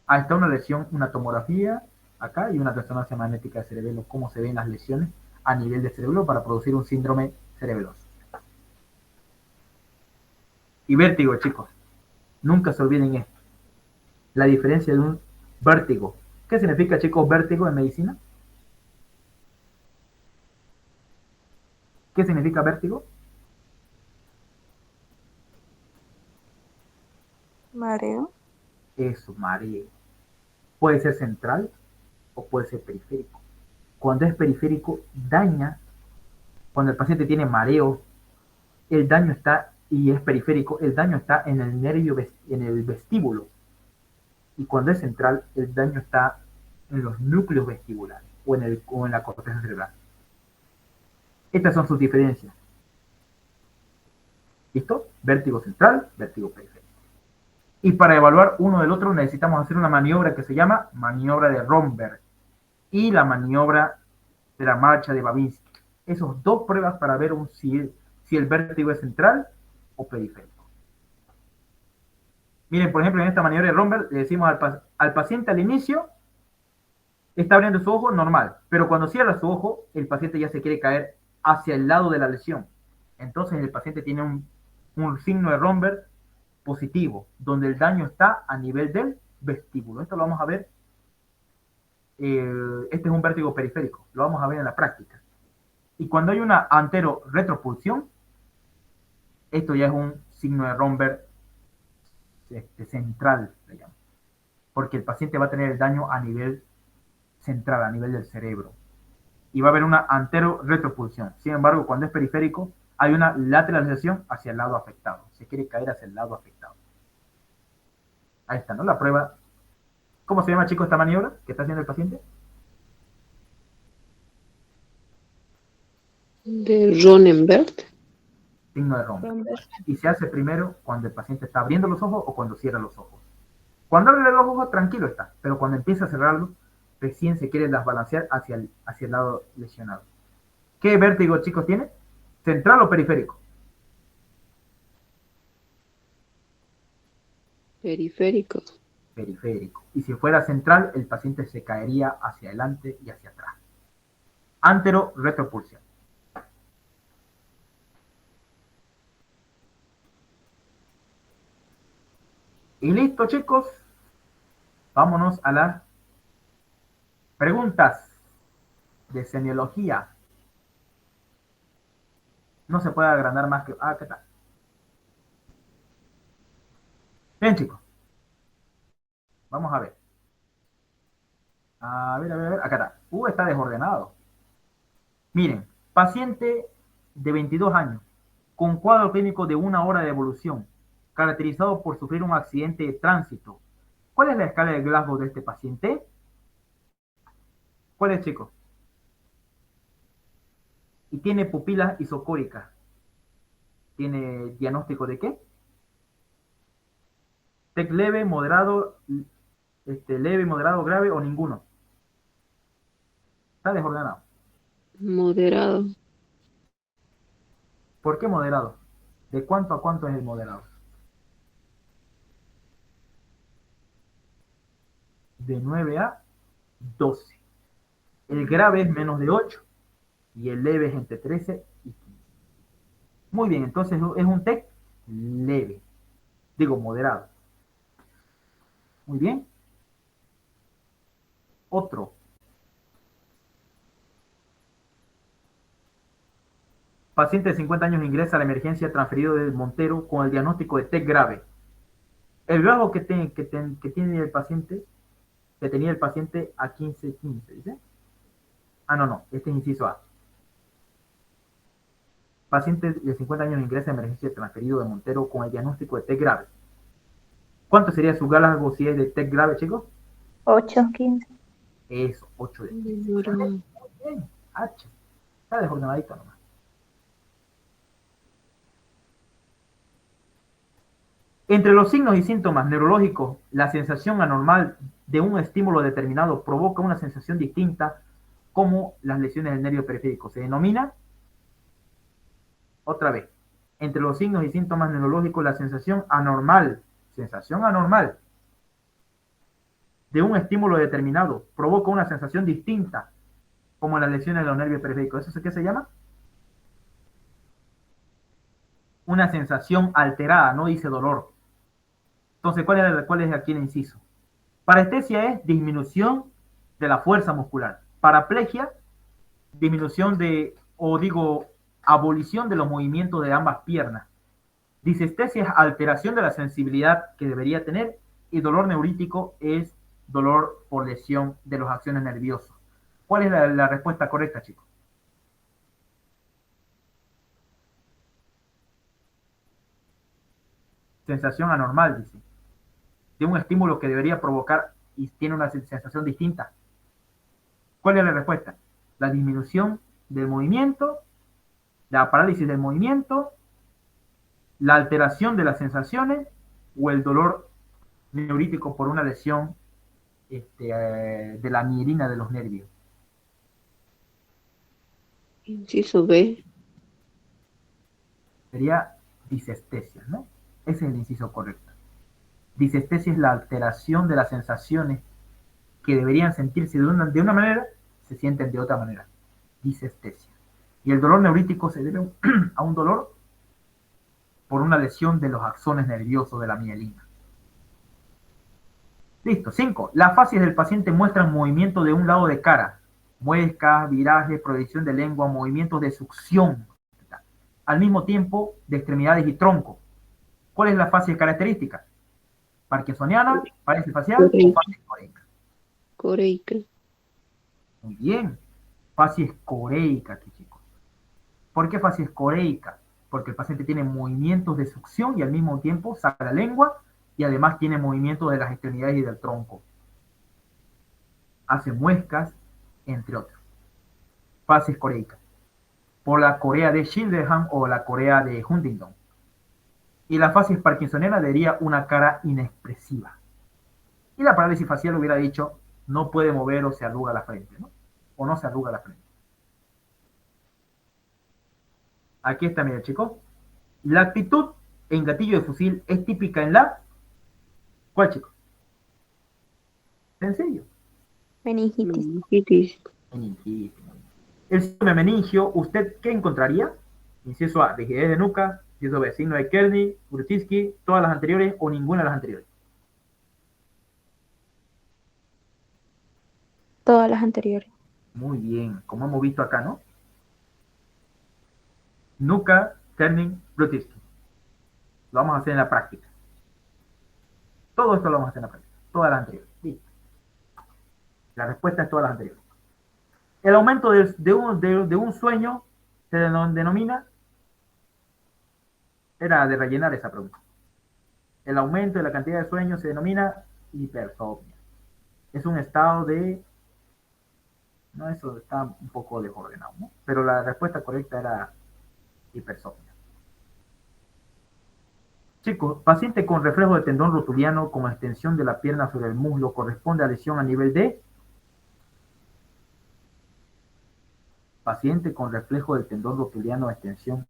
Ahí está una lesión, una tomografía, acá, y una resonancia magnética de cerebelo, cómo se ven las lesiones a nivel de cerebelo para producir un síndrome cerebeloso. Y vértigo, chicos. Nunca se olviden esto. La diferencia de un vértigo. ¿Qué significa, chicos, vértigo en medicina? ¿Qué significa vértigo? Mareo. Eso, mareo. Puede ser central o puede ser periférico. Cuando es periférico, daña. Cuando el paciente tiene mareo, el daño está, y es periférico, el daño está en el nervio, en el vestíbulo. Y cuando es central, el daño está en los núcleos vestibulares o en la corteza cerebral. Estas son sus diferencias. ¿Listo? Vértigo central, vértigo periférico. Y para evaluar uno del otro necesitamos hacer una maniobra que se llama maniobra de Romberg y la maniobra de la marcha de Babinski. Esas dos pruebas para ver si el vértigo es central o periférico. Miren, por ejemplo, en esta maniobra de Romberg le decimos al paciente al inicio, está abriendo su ojo normal, pero cuando cierra su ojo, el paciente ya se quiere caer hacia el lado de la lesión. Entonces el paciente tiene un signo de Romberg positivo, donde el daño está a nivel del vestíbulo. Esto lo vamos a ver. Este es un vértigo periférico, lo vamos a ver en la práctica. Y cuando hay una antero-retropulsión, esto ya es un signo de Romberg central, le llamo, porque el paciente va a tener el daño a nivel central, a nivel del cerebro, y va a haber una antero-retropulsión. Sin embargo, cuando es periférico, hay una lateralización hacia el lado afectado, se quiere caer hacia el lado afectado. Ahí está, ¿no? La prueba. ¿Cómo se llama, chicos, esta maniobra que está haciendo el paciente? De Ronenberg. Signo de Romberg. Romberg. Y se hace primero cuando el paciente está abriendo los ojos o cuando cierra los ojos. Cuando abre los ojos, tranquilo está, pero cuando empieza a cerrarlos, recién se quiere desbalancear hacia el lado lesionado. ¿Qué vértigo, chicos, tiene? ¿Central o periférico? Periférico. Periférico. Y si fuera central, el paciente se caería hacia adelante y hacia atrás. Antero-retropulsión. Y listo, chicos. Vámonos a las preguntas de semiología. No se puede agrandar más que... ¿qué tal? Bien, chicos. Vamos a ver. A ver. Acá está. Está desordenado. Miren, paciente de 22 años, con cuadro clínico de 1 hora de evolución, caracterizado por sufrir un accidente de tránsito. ¿Cuál es la escala de Glasgow de este paciente? ¿Cuál es, chicos? Y tiene pupilas isocóricas. ¿Tiene diagnóstico de qué? TEC leve, moderado, grave o ninguno. Está desordenado. Moderado. ¿Por qué moderado? ¿De cuánto a cuánto es el moderado? De 9 a 12. El grave es menos de 8 y el leve es entre 13 y 15. Muy bien, entonces es un TEC leve. Digo, moderado. Muy bien. Otro. Paciente de 50 años ingresa a la emergencia transferido de Montero con el diagnóstico de TEC grave. El grado que tiene el paciente, que tenía el paciente a 15-15, ¿dice? No, este es inciso A. Paciente de 50 años ingresa a emergencia transferido de Montero con el diagnóstico de TEC grave. ¿Cuánto sería su Glasgow si es de TEC grave, chicos? 8, 15. Eso, 8 de 15. Moderado. Muy bien, H. Está desordenadito nomás. Entre los signos y síntomas neurológicos, la sensación anormal de un estímulo determinado provoca una sensación distinta, como las lesiones del nervio periférico. Se denomina, otra vez, entre los signos y síntomas neurológicos, la sensación anormal de un estímulo determinado provoca una sensación distinta, como las lesiones de los nervios periféricos. ¿Eso es qué se llama? Una sensación alterada, no dice dolor. Entonces, ¿cuál es aquí el inciso? Parestesia es disminución de la fuerza muscular. Paraplegia, disminución abolición de los movimientos de ambas piernas. Disestesia es alteración de la sensibilidad que debería tener, y dolor neurítico es dolor por lesión de los axones nerviosos. ¿Cuál es la respuesta correcta, chicos? Sensación anormal, dice. De un estímulo que debería provocar y tiene una sensación distinta. ¿Cuál es la respuesta? La disminución del movimiento, la parálisis del movimiento, la alteración de las sensaciones o el dolor neurítico por una lesión de la mielina de los nervios. Inciso B. Sería disestesia, ¿no? Ese es el inciso correcto. Disestesia es la alteración de las sensaciones que deberían sentirse de una manera, se sienten de otra manera. Disestesia. Y el dolor neurítico se debe a un dolor por una lesión de los axones nerviosos de la mielina. Listo. 5. Las facies del paciente muestran movimiento de un lado de cara. Muescas, virajes, proyección de lengua, movimientos de succión. Al mismo tiempo de extremidades y tronco. ¿Cuál es la facie característica? ¿Parkinsoniana, parálisis facial o facies coreica? Coreica. Muy bien. Facies coreica aquí, chicos. ¿Por qué facies coreica? Porque el paciente tiene movimientos de succión y al mismo tiempo saca la lengua y además tiene movimientos de las extremidades y del tronco. Hace muescas, entre otros. Facies coreica. por la corea de Sydenham o la corea de Huntington. Y la facies parkinsoniana daría una cara inexpresiva. Y la parálisis facial hubiera dicho, no puede mover o se arruga la frente, ¿no? O no se arruga la frente. Aquí está, mira, chicos. La actitud en gatillo de fusil es típica en la... ¿Cuál, chicos? Sencillo. Meningitis. Meningitis. Meningitis. El síndrome meningio, ¿usted qué encontraría? Inciso A, rigidez de nuca. Inciso B, signo de Kearney, Brutinsky, todas las anteriores o ninguna de las anteriores. Todas las anteriores. Muy bien, como hemos visto acá, ¿no? Nuca, Kearney, Brutinsky. Lo vamos a hacer en la práctica. Todo esto lo vamos a hacer en la práctica. Todas las anteriores. Sí. La respuesta es todas las anteriores. El aumento de un sueño se denomina... Era de rellenar esa pregunta. El aumento de la cantidad de sueño se denomina hipersomnia. Es un estado de... No, eso está un poco desordenado, ¿no? Pero la respuesta correcta era hipersomnia. Chicos, paciente con reflejo de tendón rotuliano con extensión de la pierna sobre el muslo corresponde a lesión a nivel de... Paciente con reflejo del tendón rotuliano, extensión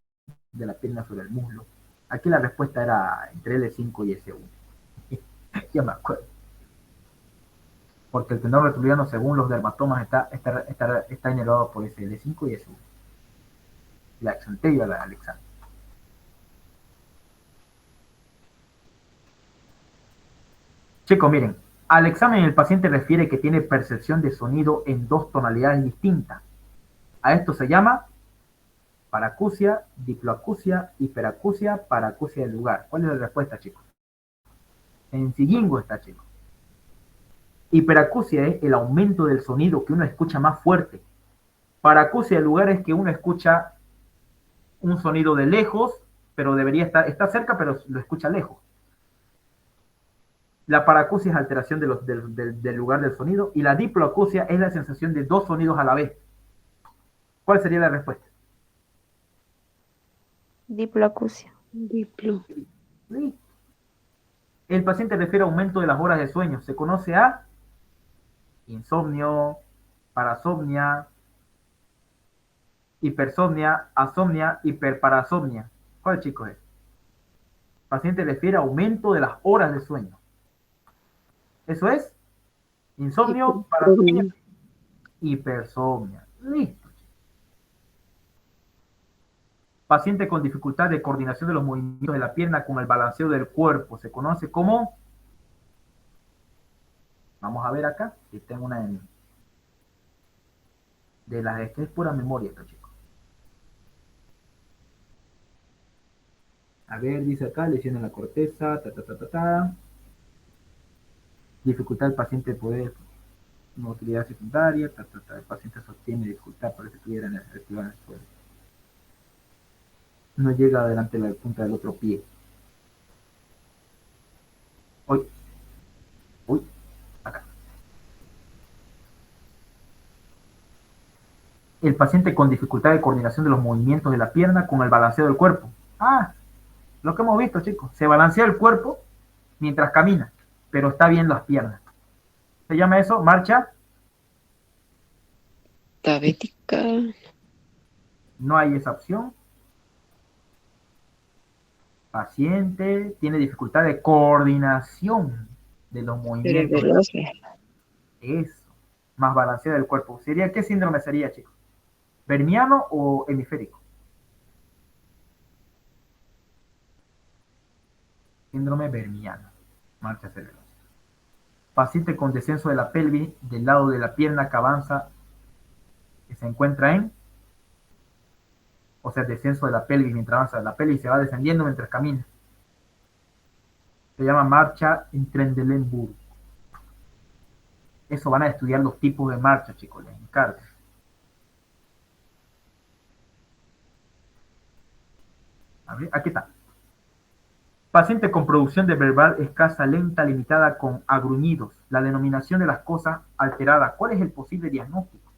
de la pierna sobre el muslo. Aquí la respuesta era entre L5 y S1. Ya me acuerdo. Porque el tendón rotuliano, según los dermatomas, está inervado por ese L5 y S1. La exanteria y la alexandria. Chicos, miren, al examen el paciente refiere que tiene percepción de sonido en dos tonalidades distintas. A esto se llama paracusia, diploacusia, hiperacusia, paracusia del lugar. ¿Cuál es la respuesta, chicos? Sencillingo está, chicos. Hiperacusia es el aumento del sonido que uno escucha más fuerte. Paracusia del lugar es que uno escucha un sonido de lejos, pero debería estar cerca, pero lo escucha lejos. La paracusia es alteración del lugar del sonido y la diploacusia es la sensación de dos sonidos a la vez. ¿Cuál sería la respuesta? Diploacusia. Diplo. Sí. El paciente refiere a aumento de las horas de sueño. Se conoce a insomnio, parasomnia, hipersomnia, asomnia, hiperparasomnia. ¿Cuál, chicos, es? El paciente refiere a aumento de las horas de sueño. Eso es insomnio, parasomnia, hipersomnia. Listo. Paciente con dificultad de coordinación de los movimientos de la pierna con el balanceo del cuerpo. Se conoce como... Vamos a ver acá. Que tengo una de las que es pura memoria esto, chicos. A ver, dice acá, lesión en la corteza, dificultad del paciente de poder, motilidad secundaria, el paciente sostiene dificultad para que estuviera en el suelo. No llega adelante la punta del otro pie. Uy, acá. El paciente con dificultad de coordinación de los movimientos de la pierna con el balanceo del cuerpo. Ah, lo que hemos visto, chicos. Se balancea el cuerpo mientras camina, pero está bien las piernas. ¿Se llama eso? Marcha Diabética. No hay esa opción. Paciente tiene dificultad de coordinación de los movimientos. Cerebelosa. Eso. Más balanceado del cuerpo. ¿Qué síndrome sería, chicos? ¿Bermiano o hemisférico? Síndrome bermiano. Marcha cerebral. Paciente con descenso de la pelvis del lado de la pierna que avanza, que se encuentra en... O sea, descenso de la pelvis mientras avanza. La pelvis se va descendiendo mientras camina. Se llama marcha en Trendelenburg. Eso van a estudiar los tipos de marcha, chicos. Les encargo. A ver, aquí está. Paciente con producción de verbal escasa, lenta, limitada con agruñidos. La denominación de las cosas alterada. ¿Cuál es el posible diagnóstico?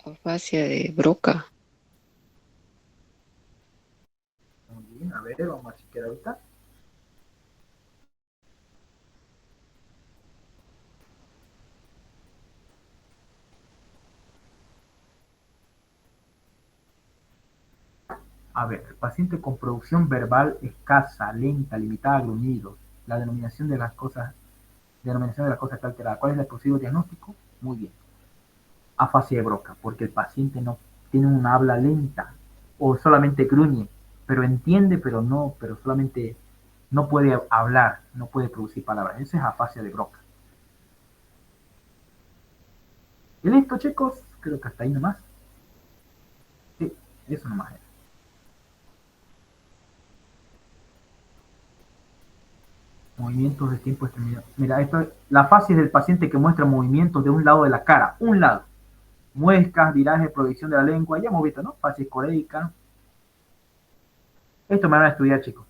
Afasia de Broca. Muy bien, a ver, vamos a chequear ahorita. A ver, el paciente con producción verbal escasa, lenta, limitada a gruñidos. La denominación de las cosas está alterada. ¿Cuál es el posible diagnóstico? Muy bien. Afasia de Broca, porque el paciente no tiene una habla lenta o solamente gruñe, pero entiende, pero solamente no puede hablar, no puede producir palabras. Esa es afasia de Broca. Y listo, chicos. Creo que hasta ahí nomás. Sí, eso nomás era. Movimientos de tiempo determinado. Mira, esto es la fase del paciente que muestra movimientos de un lado de la cara, un lado. Muescas, viraje, proyección de la lengua, ya hemos visto, ¿no? Fase coreica. Esto me van a estudiar, chicos.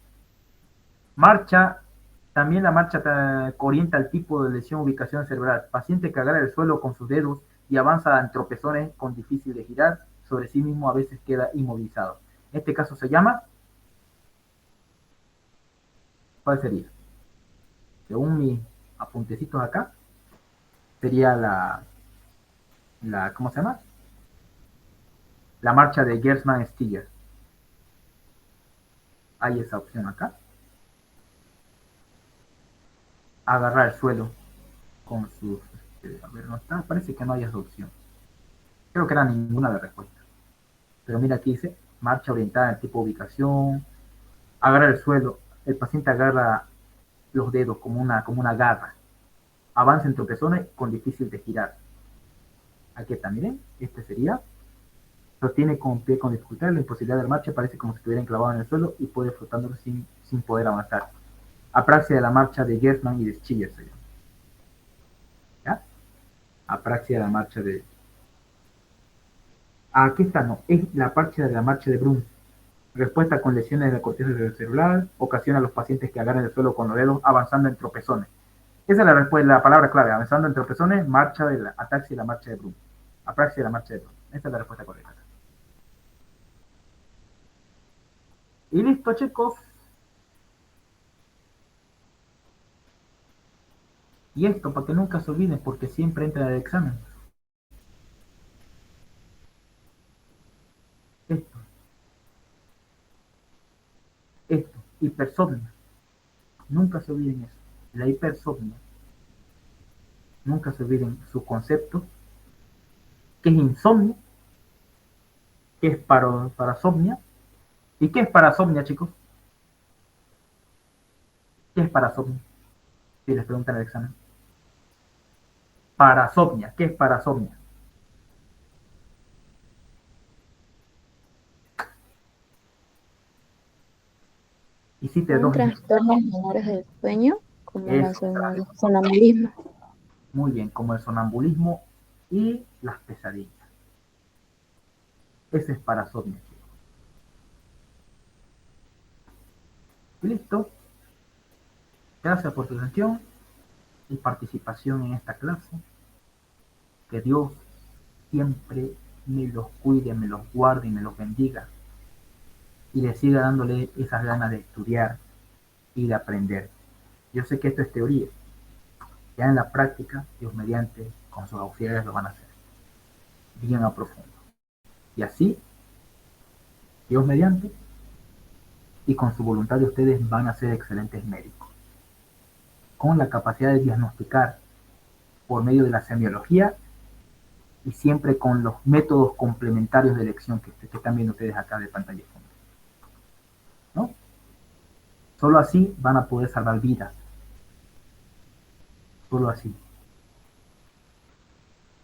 Marcha, también la marcha orienta al tipo de lesión, ubicación cerebral. Paciente que agarra el suelo con sus dedos y avanza en tropezones con difícil de girar, sobre sí mismo a veces queda inmovilizado. Este caso se llama, ¿cuál sería? Según mis apuntecitos acá, sería ¿cómo se llama? La marcha de Gerstmann-Stiger. Hay esa opción acá. Agarrar el suelo con sus... a ver, no está, parece que no hay esa opción. Creo que era ninguna de respuestas. Pero mira aquí dice, marcha orientada en tipo de ubicación, agarrar el suelo, el paciente agarra los dedos como una garra, avanza en tropezones con difícil de girar. Aquí está, miren, este sería, sostiene con pie con dificultad, la imposibilidad de marcha, parece como si estuviera enclavado en el suelo y puede flotando sin poder avanzar. Apraxia de la marcha de Gerstmann y de Stiger se llama. ¿Ya? Apraxia de la marcha de... Aquí está, no, es la apraxia de la marcha de Brun. Respuesta con lesiones de la corteza cerebral, ocasiona a los pacientes que agarran el suelo con los dedos avanzando en tropezones. Esa es la respuesta, la palabra clave, avanzando en tropezones, marcha de la ataxia y la marcha de Brun. Apraxia de la marcha de Brun. Esa es la respuesta correcta. Y listo, chicos. Y esto, para que nunca se olviden, porque siempre entra en el examen. Esto, hipersomnia. Nunca se olviden eso. La hipersomnia. Nunca se olviden su concepto, que es insomnio, que es parasomnia. ¿Y qué es parasomnia, chicos? ¿Qué es parasomnia? Si les preguntan en el examen. Parasomnia. ¿Qué es parasomnia? Y si te Son dos trastornos menores del sueño, como el eso, sonambulismo. muy bien, como el sonambulismo y las pesadillas. Ese es parasomnia, chicos. Y listo. Gracias por tu atención y participación en esta clase. Que Dios siempre me los cuide, me los guarde y me los bendiga. Y le siga dándole esas ganas de estudiar y de aprender. Yo sé que esto es teoría. Ya en la práctica, Dios mediante, con sus auxiliares lo van a hacer. Bien a profundo. Y así, Dios mediante, y con su voluntad de ustedes van a ser excelentes médicos. Con la capacidad de diagnosticar por medio de la semiología y siempre con los métodos complementarios de elección que están viendo ustedes acá de pantalla. ¿No? Solo así van a poder salvar vidas. Solo así.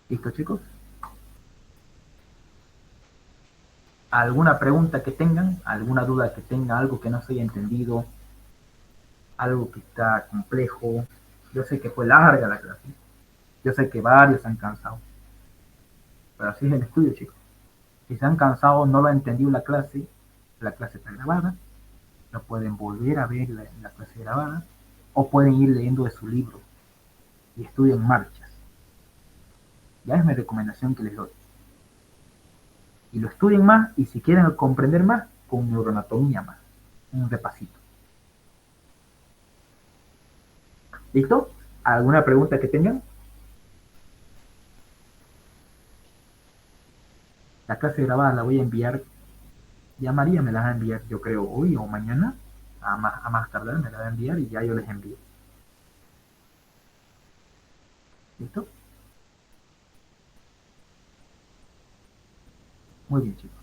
¿Listo, chicos? ¿Alguna pregunta que tengan? ¿Alguna duda que tengan? ¿Algo que no se haya entendido? ¿Algo que está complejo? Yo sé que fue larga la clase. Yo sé que varios se han cansado. Pero así es el estudio, chicos. Si se han cansado, no lo han entendido la clase está grabada. Lo pueden volver a ver la clase grabada. O pueden ir leyendo de su libro. Y estudien marchas. Ya es mi recomendación que les doy. y lo estudien más, y si quieren comprender más, con neuroanatomía más, un repasito. ¿Listo? ¿Alguna pregunta que tengan? La clase grabada la voy a enviar, ya María me la va a enviar, yo creo hoy o mañana, a más tardar me la va a enviar y ya yo les envío. ¿Listo? Muy bien, chicos.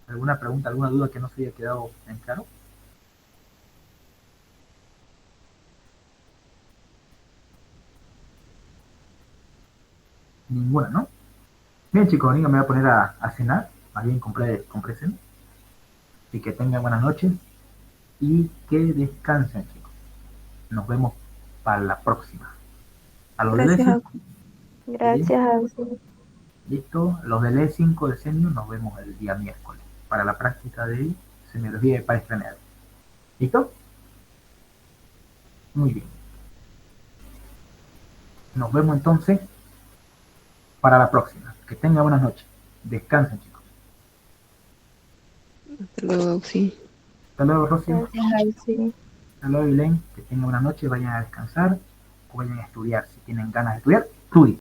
¿Alguna pregunta, alguna duda que no se haya quedado en claro? Ninguna, ¿no? Bien, chicos, ahorita me voy a poner a cenar. Más bien compré cena. Así que tengan buenas noches y que descansen, chicos. Nos vemos para la próxima. A los del Gracias, E5, Auxi. Gracias, Auxi. listo. Los del E5 de senior nos vemos el día miércoles para la práctica de semiología para extrañar. ¿Listo? Muy bien. Nos vemos entonces para la próxima. Que tengan buenas noches. Descansen, chicos. Hasta luego, sí. Hasta luego, Rosy. Gracias, Auxi. Hasta luego, Vilén. Que tengan buenas noches. Vayan a descansar o vayan a estudiar. Si tienen ganas de estudiar, estudien.